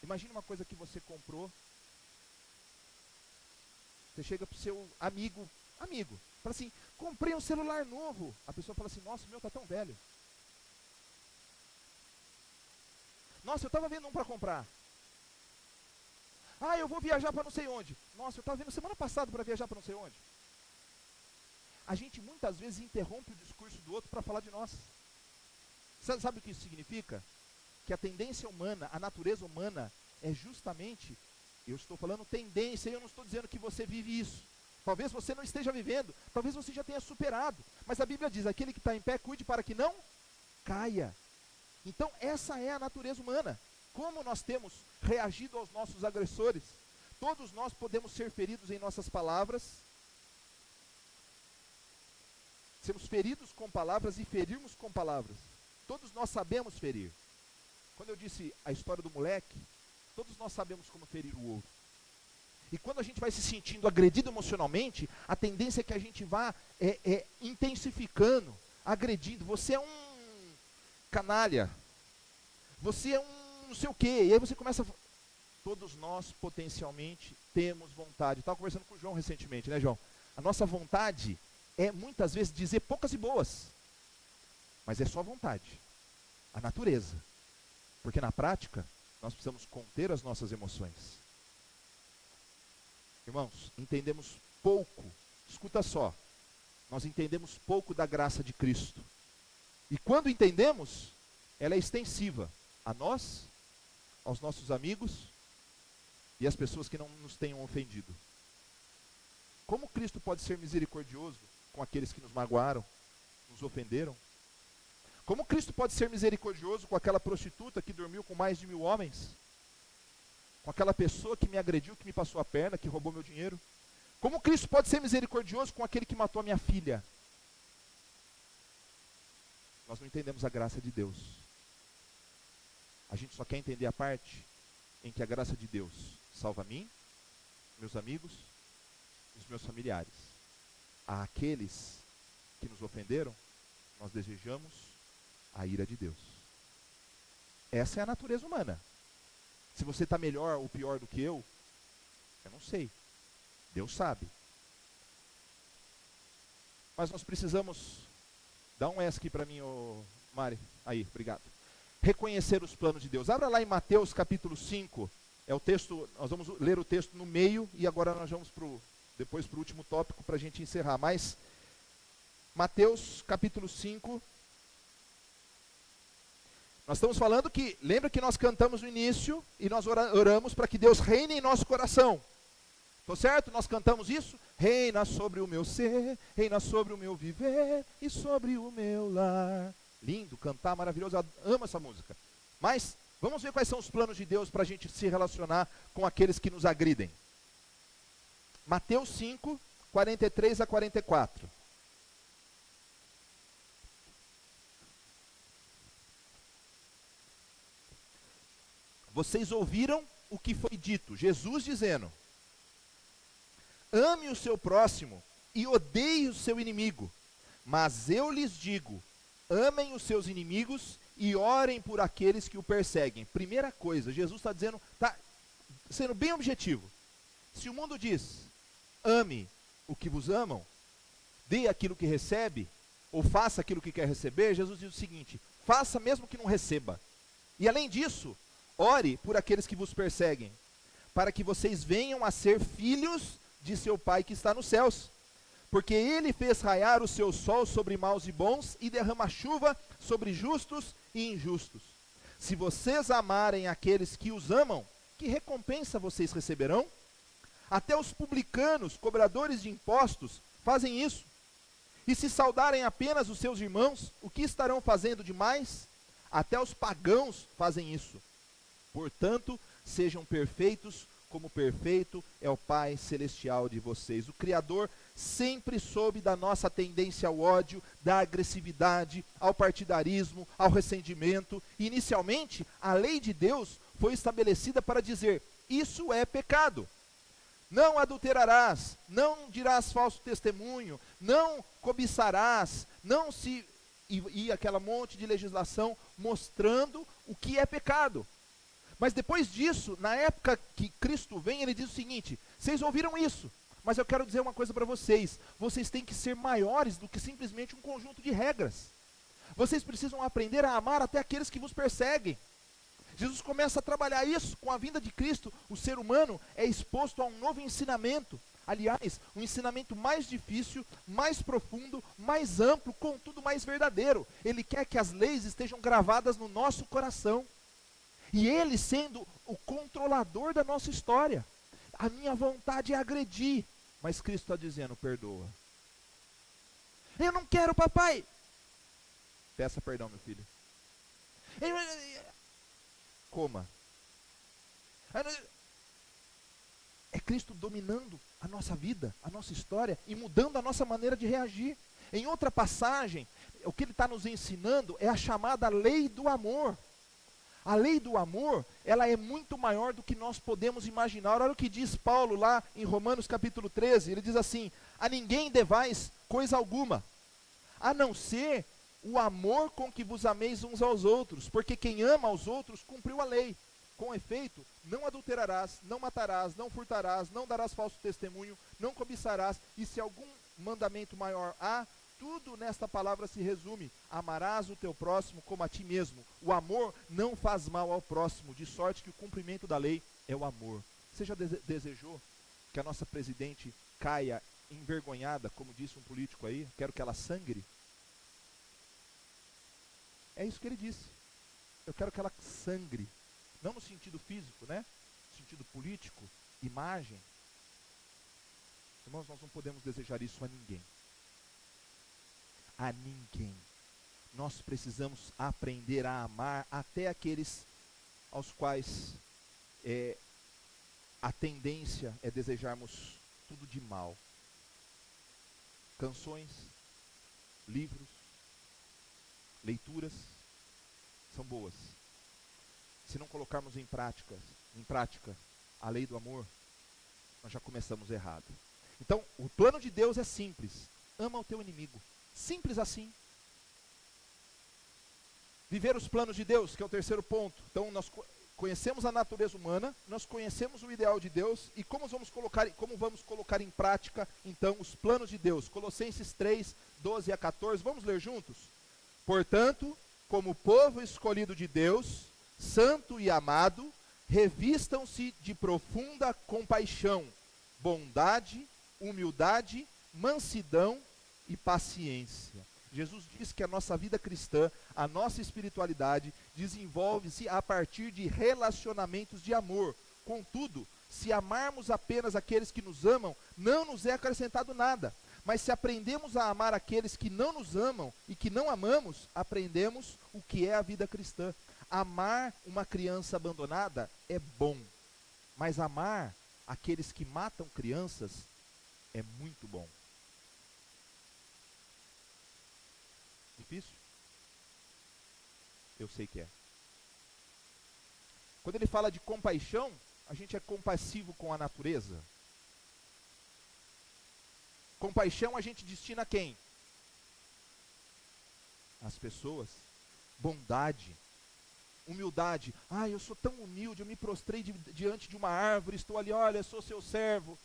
Imagine uma coisa que você comprou. Você chega para o seu amigo, fala assim, comprei um celular novo. A pessoa fala assim, nossa, o meu está tão velho. Nossa, eu estava vendo um para comprar. Ah, eu vou viajar para não sei onde. Nossa, eu estava vendo semana passada para viajar para não sei onde. A gente muitas vezes interrompe o discurso do outro para falar de nós. Sabe o que isso significa? Que a tendência humana, a natureza humana, é justamente, eu estou falando tendência, e eu não estou dizendo que você vive isso. Talvez você não esteja vivendo, talvez você já tenha superado. Mas a Bíblia diz, aquele que está em pé, cuide para que não caia. Então essa é a natureza humana. Como nós temos reagido aos nossos agressores? Todos nós podemos ser feridos em nossas palavras. Sermos feridos com palavras e ferirmos com palavras. Todos nós sabemos ferir. Quando eu disse a história do moleque, todos nós sabemos como ferir o outro. E quando a gente vai se sentindo agredido emocionalmente, a tendência é que a gente vá intensificando, agredindo. Você é um canalha. Você é um não sei o quê. E aí você começa... Todos nós potencialmente temos vontade. Estava conversando com o João recentemente, né, João? A nossa vontade é muitas vezes dizer poucas e boas. Mas é só vontade. A natureza. Porque na prática, nós precisamos conter as nossas emoções. Irmãos, entendemos pouco. Escuta só. Nós entendemos pouco da graça de Cristo. E quando entendemos, ela é extensiva a nós, aos nossos amigos e às pessoas que não nos tenham ofendido. Como Cristo pode ser misericordioso com aqueles que nos magoaram, nos ofenderam? Como Cristo pode ser misericordioso com aquela prostituta que dormiu com mais de 1000 homens? Com aquela pessoa que me agrediu, que me passou a perna, que roubou meu dinheiro? Como Cristo pode ser misericordioso com aquele que matou a minha filha? Nós não entendemos a graça de Deus. A gente só quer entender a parte em que a graça de Deus salva a mim, meus amigos e os meus familiares. Àqueles que nos ofenderam, nós desejamos a ira de Deus. Essa é a natureza humana. Se você está melhor ou pior do que eu não sei. Deus sabe. Mas nós precisamos... Dá um S aqui para mim, ô Mari. Aí, obrigado. Reconhecer os planos de Deus. Abra lá em Mateus capítulo 5. É o texto, nós vamos ler o texto no meio e agora nós vamos depois para o último tópico para a gente encerrar. Mas, Mateus capítulo 5. Nós estamos falando que, lembra que nós cantamos no início e nós oramos para que Deus reine em nosso coração. Estou certo? Nós cantamos isso? Reina sobre o meu ser, reina sobre o meu viver e sobre o meu lar. Lindo, cantar, maravilhoso, eu amo essa música. Mas, vamos ver quais são os planos de Deus para a gente se relacionar com aqueles que nos agridem. Mateus 5, 43 a 44. Vocês ouviram o que foi dito, Jesus dizendo: ame o seu próximo e odeie o seu inimigo. Mas eu lhes digo, amem os seus inimigos e orem por aqueles que o perseguem. Primeira coisa, Jesus está dizendo, está sendo bem objetivo. Se o mundo diz, ame o que vos amam, dê aquilo que recebe, ou faça aquilo que quer receber, Jesus diz o seguinte: faça mesmo que não receba. E além disso, ore por aqueles que vos perseguem, para que vocês venham a ser filhos de seu Pai que está nos céus. Porque ele fez raiar o seu sol sobre maus e bons, e derrama chuva sobre justos e injustos. Se vocês amarem aqueles que os amam, que recompensa vocês receberão? Até os publicanos, cobradores de impostos, fazem isso. E se saudarem apenas os seus irmãos, o que estarão fazendo demais? Até os pagãos fazem isso. Portanto, sejam perfeitos, como perfeito é o Pai Celestial de vocês. O Criador sempre soube da nossa tendência ao ódio, da agressividade, ao partidarismo, ao ressentimento. E, inicialmente, a lei de Deus foi estabelecida para dizer: isso é pecado. Não adulterarás, não dirás falso testemunho, não cobiçarás, não se... E aquela monte de legislação mostrando o que é pecado. Mas depois disso, na época que Cristo vem, ele diz o seguinte: vocês ouviram isso, mas eu quero dizer uma coisa para vocês. Vocês têm que ser maiores do que simplesmente um conjunto de regras. Vocês precisam aprender a amar até aqueles que vos perseguem. Jesus começa a trabalhar isso. Com a vinda de Cristo, o ser humano é exposto a um novo ensinamento. Aliás, um ensinamento mais difícil, mais profundo, mais amplo, contudo mais verdadeiro. Ele quer que as leis estejam gravadas no nosso coração. E ele sendo o controlador da nossa história. A minha vontade é agredir, mas Cristo está dizendo: perdoa. Eu não quero, papai. Peça perdão, meu filho. Coma. É Cristo dominando a nossa vida, a nossa história, e mudando a nossa maneira de reagir. Em outra passagem, o que ele está nos ensinando é a chamada lei do amor. A lei do amor, ela é muito maior do que nós podemos imaginar. Olha o que diz Paulo lá em Romanos capítulo 13, ele diz assim: a ninguém devais coisa alguma, a não ser o amor com que vos ameis uns aos outros, porque quem ama aos outros cumpriu a lei. Com efeito, não adulterarás, não matarás, não furtarás, não darás falso testemunho, não cobiçarás, e se algum mandamento maior há, tudo nesta palavra se resume: amarás o teu próximo como a ti mesmo. O amor não faz mal ao próximo, de sorte que o cumprimento da lei é o amor. Você já desejou que a nossa presidente caia envergonhada, como disse um político aí? Quero que ela sangre. É isso que ele disse. Eu quero que ela sangre. Não no sentido físico, né? No sentido político, imagem. Irmãos, nós não podemos desejar isso a ninguém. A ninguém. Nós precisamos aprender a amar até aqueles aos quais a tendência é desejarmos tudo de mal. Canções, livros, leituras são boas. Se não colocarmos em prática a lei do amor, nós já começamos errado. Então, o plano de Deus é simples: ama o teu inimigo. Simples assim. Viver os planos de Deus, que é o terceiro ponto. Então, nós conhecemos a natureza humana, nós conhecemos o ideal de Deus, e como vamos colocar em prática, então, os planos de Deus. Colossenses 3, 12 a 14, vamos ler juntos? Portanto, como povo escolhido de Deus, santo e amado, revistam-se de profunda compaixão, bondade, humildade, mansidão e paciência. Jesus diz que a nossa vida cristã, a nossa espiritualidade, desenvolve-se a partir de relacionamentos de amor. Contudo, se amarmos apenas aqueles que nos amam, não nos é acrescentado nada. Mas se aprendemos a amar aqueles que não nos amam e que não amamos, aprendemos o que é a vida cristã. Amar uma criança abandonada é bom, mas amar aqueles que matam crianças é muito bom. Difícil? Eu sei que é. Quando ele fala de compaixão, a gente é compassivo com a natureza. Compaixão a gente destina a quem? As pessoas. Bondade. Humildade. Eu sou tão humilde, eu me prostrei diante de uma árvore, estou ali, olha, sou seu servo.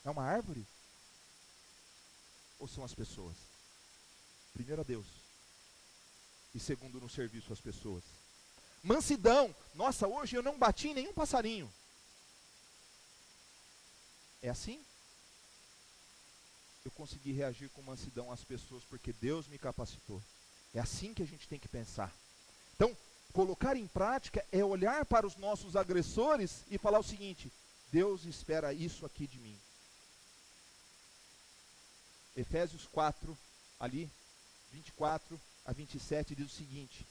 É uma árvore? são as pessoas? Primeiro a Deus. E segundo, no serviço às pessoas. Mansidão. Nossa, hoje eu não bati em nenhum passarinho. É assim? Eu consegui reagir com mansidão às pessoas porque Deus me capacitou. É assim que a gente tem que pensar. Então, colocar em prática é olhar para os nossos agressores e falar o seguinte: Deus espera isso aqui de mim. Efésios 4, ali, 24 a 27, diz o seguinte: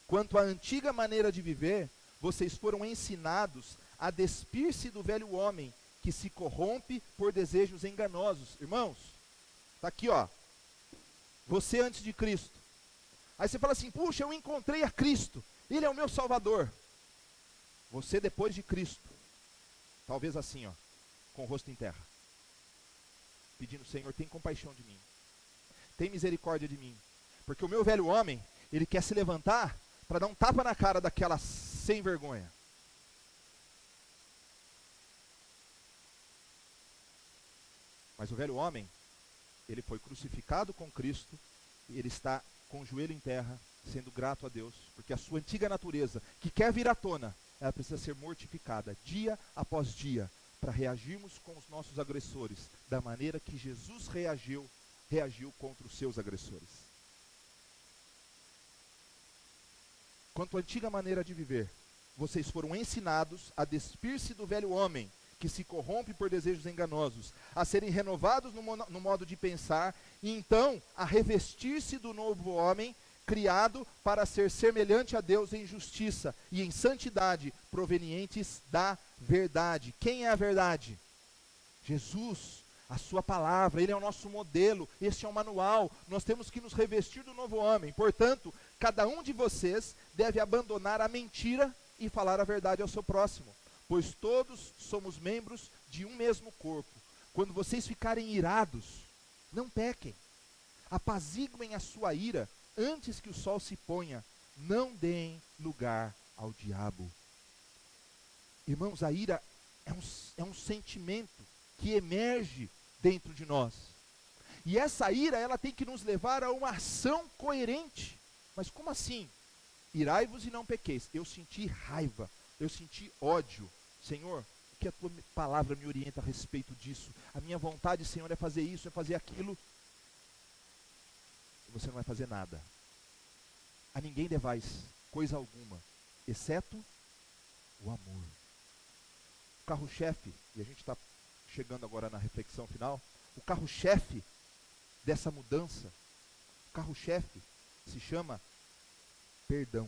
quanto à antiga maneira de viver, vocês foram ensinados a despir-se do velho homem, que se corrompe por desejos enganosos. Irmãos, está aqui, ó. Você antes de Cristo. Aí você fala assim: puxa, eu encontrei a Cristo, Ele é o meu Salvador. Você depois de Cristo, talvez assim, ó, com o rosto em terra, pedindo: Senhor, tem compaixão de mim, tem misericórdia de mim, porque o meu velho homem, ele quer se levantar para dar um tapa na cara daquela sem vergonha. Mas o velho homem, ele foi crucificado com Cristo, e ele está com o joelho em terra, sendo grato a Deus, porque a sua antiga natureza, que quer vir à tona, ela precisa ser mortificada, dia após dia, para reagirmos com os nossos agressores, da maneira que Jesus reagiu contra os seus agressores. Quanto à antiga maneira de viver, vocês foram ensinados a despir-se do velho homem, que se corrompe por desejos enganosos, a serem renovados no modo de pensar, e então a revestir-se do novo homem, criado para ser semelhante a Deus em justiça e em santidade, provenientes da verdade. Quem é a verdade? Jesus, a sua palavra, Ele é o nosso modelo, este é o manual, nós temos que nos revestir do novo homem. Portanto, cada um de vocês deve abandonar a mentira e falar a verdade ao seu próximo, pois todos somos membros de um mesmo corpo. Quando vocês ficarem irados, não pequem. Apaziguem a sua ira antes que o sol se ponha. Não deem lugar ao diabo. Irmãos, a ira é um sentimento que emerge dentro de nós. E essa ira, ela tem que nos levar a uma ação coerente. Mas como assim? Irai-vos e não pequeis. Eu senti raiva, eu senti ódio. Senhor, o que a tua palavra me orienta a respeito disso? A minha vontade, Senhor, é fazer isso, é fazer aquilo. E você não vai fazer nada. A ninguém devais coisa alguma, exceto o amor. O carro-chefe, e a gente está chegando agora na reflexão final, o carro-chefe dessa mudança, o carro-chefe se chama perdão.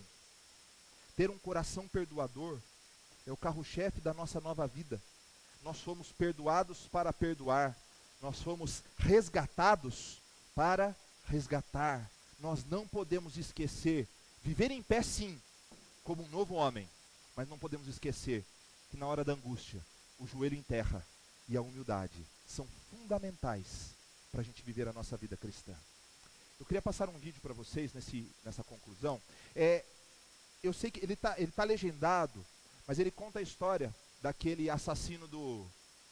Ter um coração perdoador é o carro-chefe da nossa nova vida. Nós fomos perdoados para perdoar. Nós fomos resgatados para resgatar. Nós não podemos esquecer, viver em pé sim, como um novo homem, mas não podemos esquecer que na hora da angústia, o joelho em terra e a humildade são fundamentais para a gente viver a nossa vida cristã. Eu queria passar um vídeo para vocês nessa conclusão. Eu sei que ele tá legendado, mas ele conta a história daquele assassino do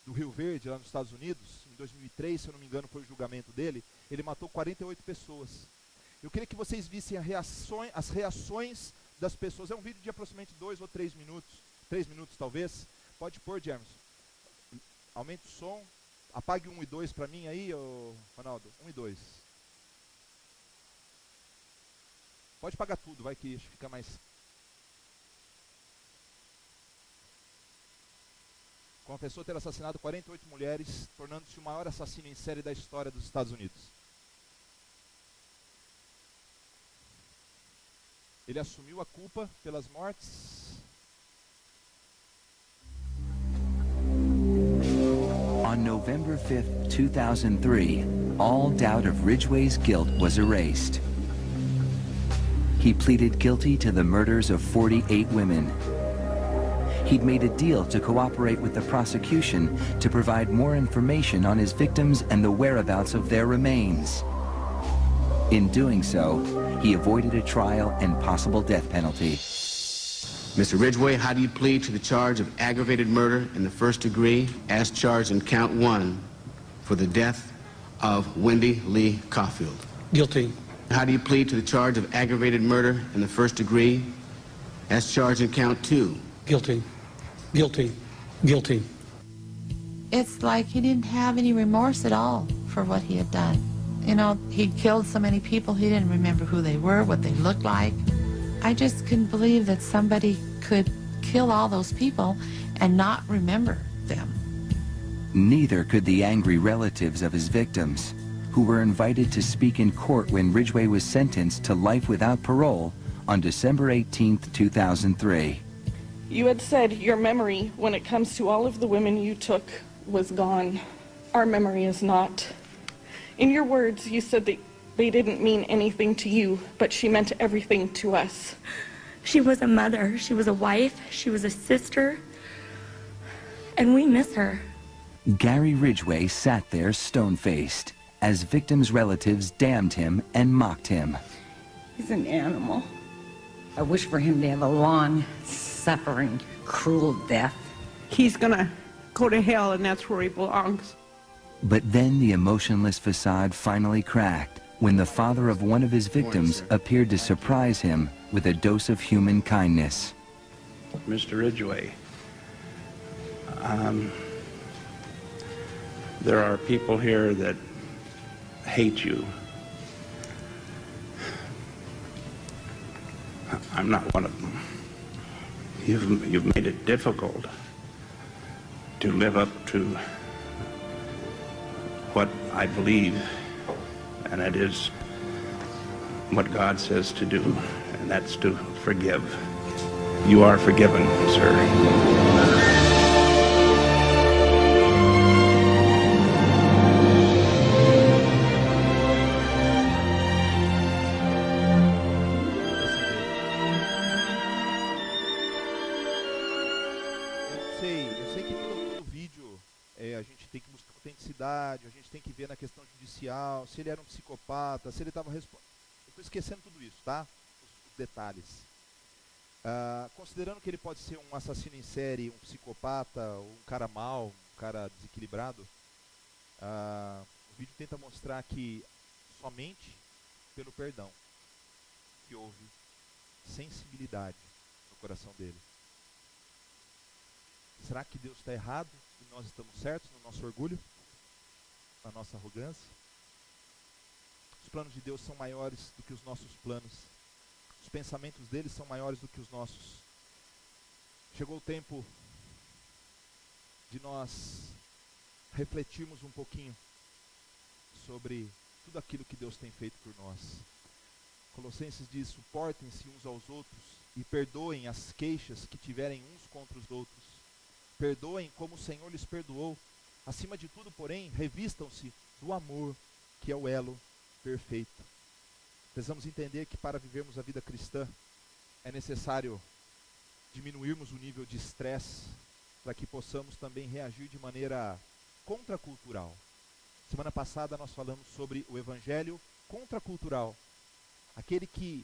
Rio Verde, lá nos Estados Unidos. Em 2003, se eu não me engano, foi o julgamento dele. Ele matou 48 pessoas. Eu queria que vocês vissem as reações das pessoas. É um vídeo de aproximadamente 2 ou 3 minutos. 3 minutos, talvez. Pode pôr, James. Aumente o som. Apague 1 e 2 para mim aí, Ronaldo. 1 e 2. Pode pagar tudo, vai que fica mais... Confessou ter assassinado 48 mulheres, tornando-se o maior assassino em série da história dos Estados Unidos. Ele assumiu a culpa pelas mortes. On November 5th, 2003, all doubt of Ridgway's guilt was erased. He pleaded guilty to the murders of 48 women. He'd made a deal to cooperate with the prosecution to provide more information on his victims and the whereabouts of their remains. In doing so, he avoided a trial and possible death penalty. Mr. Ridgway, how do you plead to the charge of aggravated murder in the first degree as charged in count 1 for the death of Wendy Lee Caulfield? Guilty. How do you plead to the charge of aggravated murder in the first degree as charged in count 2? Guilty. Guilty. Guilty. It's like he didn't have any remorse at all for what he had done. You know, he'd killed so many people, he didn't remember who they were, what they looked like. I just couldn't believe that somebody could kill all those people and not remember them. Neither could the angry relatives of his victims, who were invited to speak in court when Ridgway was sentenced to life without parole on December 18, 2003. You had said your memory, when it comes to all of the women you took, was gone. Our memory is not. In your words, you said that they didn't mean anything to you, but she meant everything to us. She was a mother, she was a wife, she was a sister, and we miss her. Gary Ridgway sat there stone-faced as victims' relatives damned him and mocked him. He's an animal. I wish for him to have a long, suffering, cruel death. He's gonna go to hell, and that's where he belongs. But then the emotionless facade finally cracked when the father of one of his victims appeared to surprise him with a dose of human kindness. Mr. Ridgway, there are people here that hate you. I'm not one of them. You've made it difficult to live up to what I believe, and it is what God says to do, and that's to forgive. You are forgiven, sir. Eu sei que todo vídeo a gente tem que buscar autenticidade, a gente tem que ver na questão judicial, se ele era um psicopata, se ele estava respondendo. Eu estou esquecendo tudo isso, tá? Os detalhes. Considerando que ele pode ser um assassino em série, um psicopata, um cara mau, um cara desequilibrado, o vídeo tenta mostrar que somente pelo perdão que houve sensibilidade no coração dele. Será que Deus está errado e nós estamos certos no nosso orgulho, na nossa arrogância? Os planos de Deus são maiores do que os nossos planos. Os pensamentos dele são maiores do que os nossos. Chegou o tempo de nós refletirmos um pouquinho sobre tudo aquilo que Deus tem feito por nós. Colossenses diz: suportem-se uns aos outros e perdoem as queixas que tiverem uns contra os outros. Perdoem como o Senhor lhes perdoou. Acima de tudo, porém, revistam-se do amor, que é o elo perfeito. Precisamos entender que para vivermos a vida cristã é necessário diminuirmos o nível de estresse para que possamos também reagir de maneira contracultural. Semana passada nós falamos sobre o evangelho contracultural. Aquele que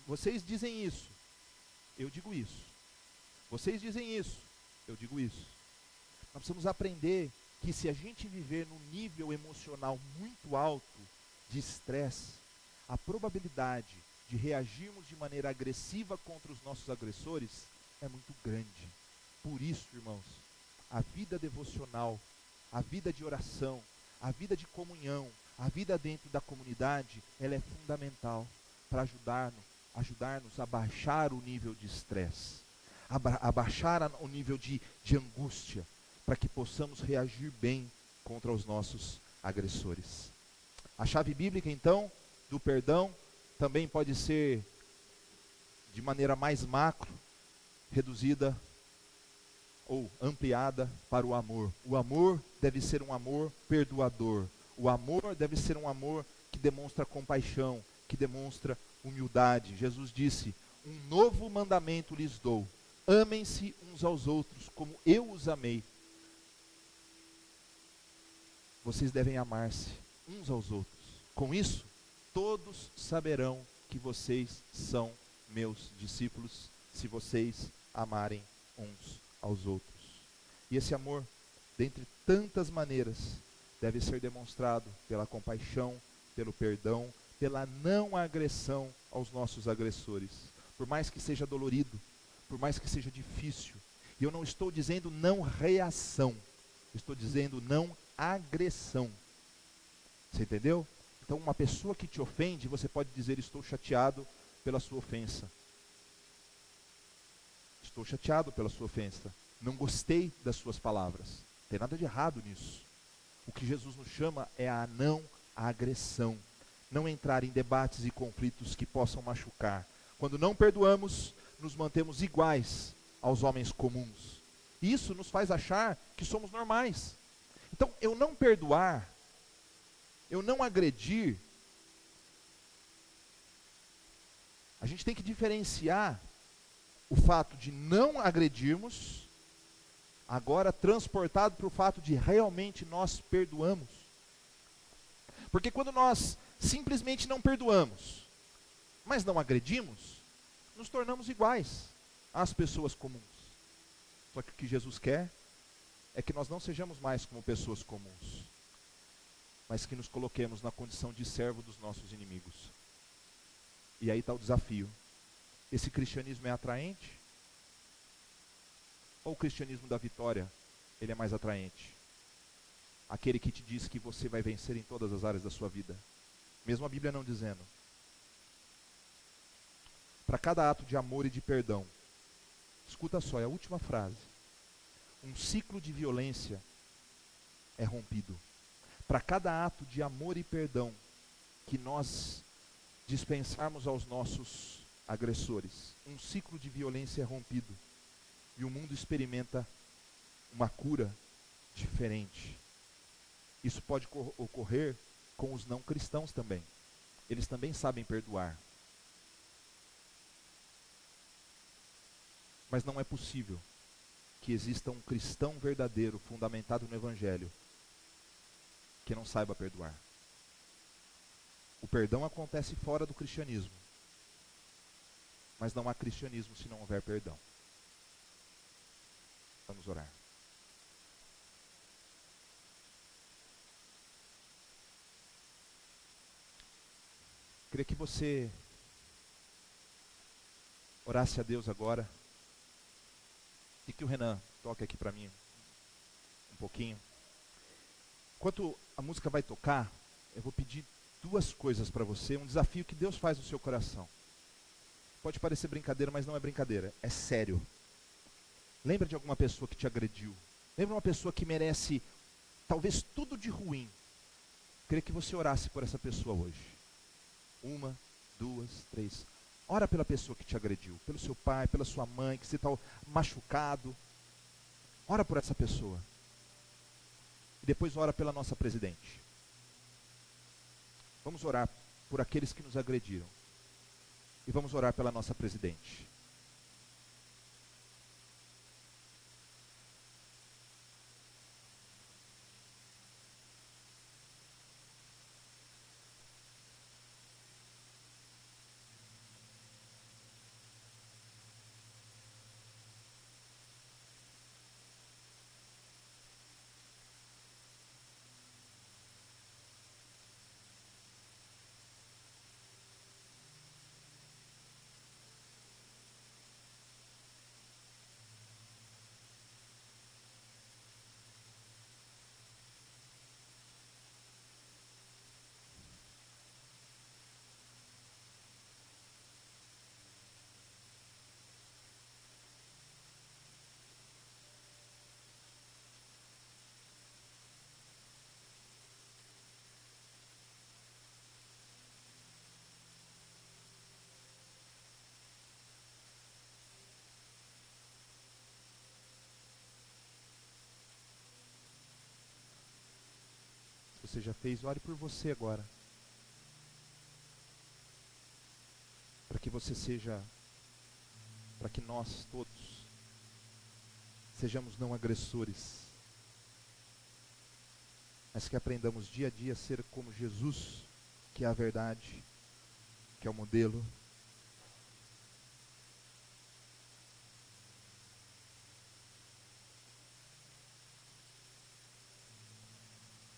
vocês dizem isso, eu digo isso. Vocês dizem isso, eu digo isso. Nós precisamos aprender que se a gente viver num nível emocional muito alto de estresse, a probabilidade de reagirmos de maneira agressiva contra os nossos agressores é muito grande. Por isso, irmãos, a vida devocional, a vida de oração, a vida de comunhão, a vida dentro da comunidade, ela é fundamental para ajudar-nos a baixar o nível de estresse, a baixar o nível de angústia, para que possamos reagir bem contra os nossos agressores. A chave bíblica, então, do perdão também pode ser, de maneira mais macro, reduzida ou ampliada para o amor. O amor deve ser um amor perdoador. O amor deve ser um amor que demonstra compaixão, que demonstra humildade. Jesus disse: um novo mandamento lhes dou. Amem-se uns aos outros como eu os amei. Vocês devem amar-se uns aos outros. Com isso, todos saberão que vocês são meus discípulos, se vocês amarem uns aos outros. E esse amor, dentre tantas maneiras, deve ser demonstrado pela compaixão, pelo perdão, pela não agressão aos nossos agressores. Por mais que seja dolorido, por mais que seja difícil. E eu não estou dizendo não reação, estou dizendo não agressão. Você entendeu? Então, uma pessoa que te ofende, você pode dizer: estou chateado pela sua ofensa. Estou chateado pela sua ofensa. Não gostei das suas palavras. Não tem nada de errado nisso. O que Jesus nos chama é a não agressão. Não entrar em debates e conflitos que possam machucar. Quando não perdoamos, nos mantemos iguais aos homens comuns. Isso nos faz achar que somos normais. Então, eu não perdoar, eu não agredir, a gente tem que diferenciar o fato de não agredirmos, agora transportado para o fato de realmente nós perdoamos. Porque quando nós simplesmente não perdoamos, mas não agredimos, nos tornamos iguais às pessoas comuns. Só que o que Jesus quer é que nós não sejamos mais como pessoas comuns, mas que nos coloquemos na condição de servo dos nossos inimigos. E aí está o desafio. Esse cristianismo é atraente? Ou o cristianismo da vitória, ele é mais atraente? Aquele que te diz que você vai vencer em todas as áreas da sua vida. Mesmo a Bíblia não dizendo. Para cada ato de amor e de perdão, escuta só, é a última frase. Um ciclo de violência é rompido. Para cada ato de amor e perdão que nós dispensarmos aos nossos agressores, um ciclo de violência é rompido. E o mundo experimenta uma cura diferente. Isso pode ocorrer com os não cristãos também. Eles também sabem perdoar. Mas não é possível que exista um cristão verdadeiro, fundamentado no Evangelho, que não saiba perdoar. O perdão acontece fora do cristianismo. Mas não há cristianismo se não houver perdão. Vamos orar. Queria que você orasse a Deus agora. E que o Renan toque aqui para mim um pouquinho. Enquanto a música vai tocar, eu vou pedir duas coisas para você, um desafio que Deus faz no seu coração. Pode parecer brincadeira, mas não é brincadeira, é sério. Lembra de alguma pessoa que te agrediu? Lembra de uma pessoa que merece talvez tudo de ruim? Queria que você orasse por essa pessoa hoje. 1, 2, 3. Ora pela pessoa que te agrediu, pelo seu pai, pela sua mãe, que você está machucado. Ora por essa pessoa. E depois ora pela nossa presidente. Vamos orar por aqueles que nos agrediram. E vamos orar pela nossa presidente. Você já fez, ore por você agora. Para que você seja, para que nós todos sejamos não agressores, mas que aprendamos dia a dia a ser como Jesus, que é a verdade, que é o modelo.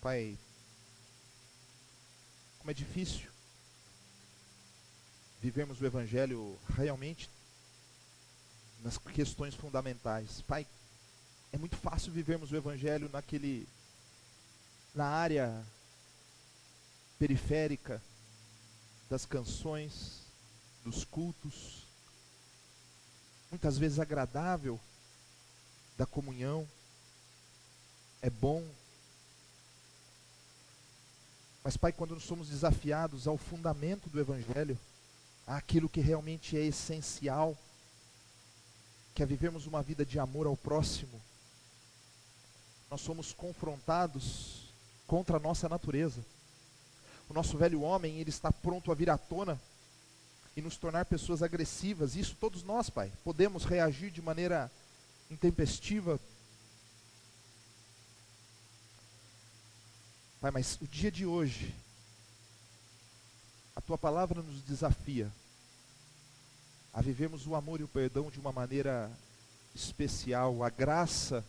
Pai, como é difícil vivermos o Evangelho realmente nas questões fundamentais. Pai, é muito fácil vivermos o Evangelho na área periférica das canções, dos cultos, muitas vezes agradável, da comunhão, é bom. Mas, Pai, quando nós somos desafiados ao fundamento do Evangelho, àquilo que realmente é essencial, que é vivermos uma vida de amor ao próximo, nós somos confrontados contra a nossa natureza. O nosso velho homem, ele está pronto a vir à tona e nos tornar pessoas agressivas. Isso todos nós, Pai, podemos reagir de maneira intempestiva. Pai, mas o dia de hoje, a Tua palavra nos desafia a vivermos o amor e o perdão de uma maneira especial. A graça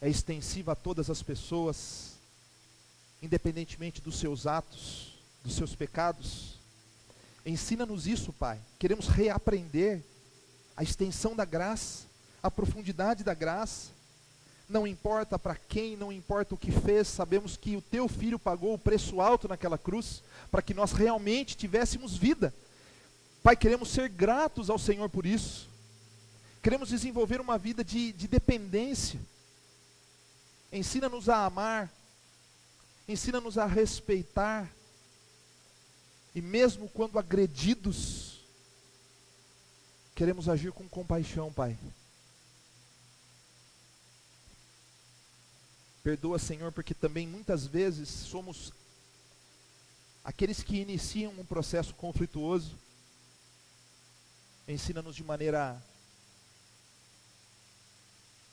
é extensiva a todas as pessoas, independentemente dos seus atos, dos seus pecados. Ensina-nos isso, Pai. Queremos reaprender a extensão da graça, a profundidade da graça. Não importa para quem, não importa o que fez, sabemos que o Teu Filho pagou o preço alto naquela cruz, para que nós realmente tivéssemos vida. Pai, queremos ser gratos ao Senhor por isso. Queremos desenvolver uma vida de dependência. Ensina-nos a amar, ensina-nos a respeitar, e mesmo quando agredidos, queremos agir com compaixão, Pai. Perdoa, Senhor, porque também muitas vezes somos aqueles que iniciam um processo conflituoso. Ensina-nos de maneira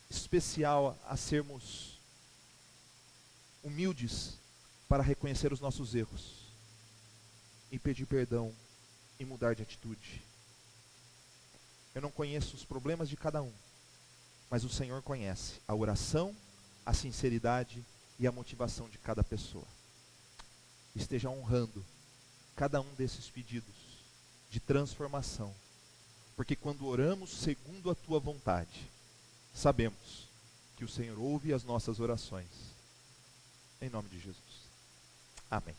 especial a sermos humildes para reconhecer os nossos erros e pedir perdão e mudar de atitude. Eu não conheço os problemas de cada um, mas o Senhor conhece a oração, a sinceridade e a motivação de cada pessoa. Esteja honrando cada um desses pedidos de transformação, porque quando oramos segundo a Tua vontade, sabemos que o Senhor ouve as nossas orações. Em nome de Jesus. Amém.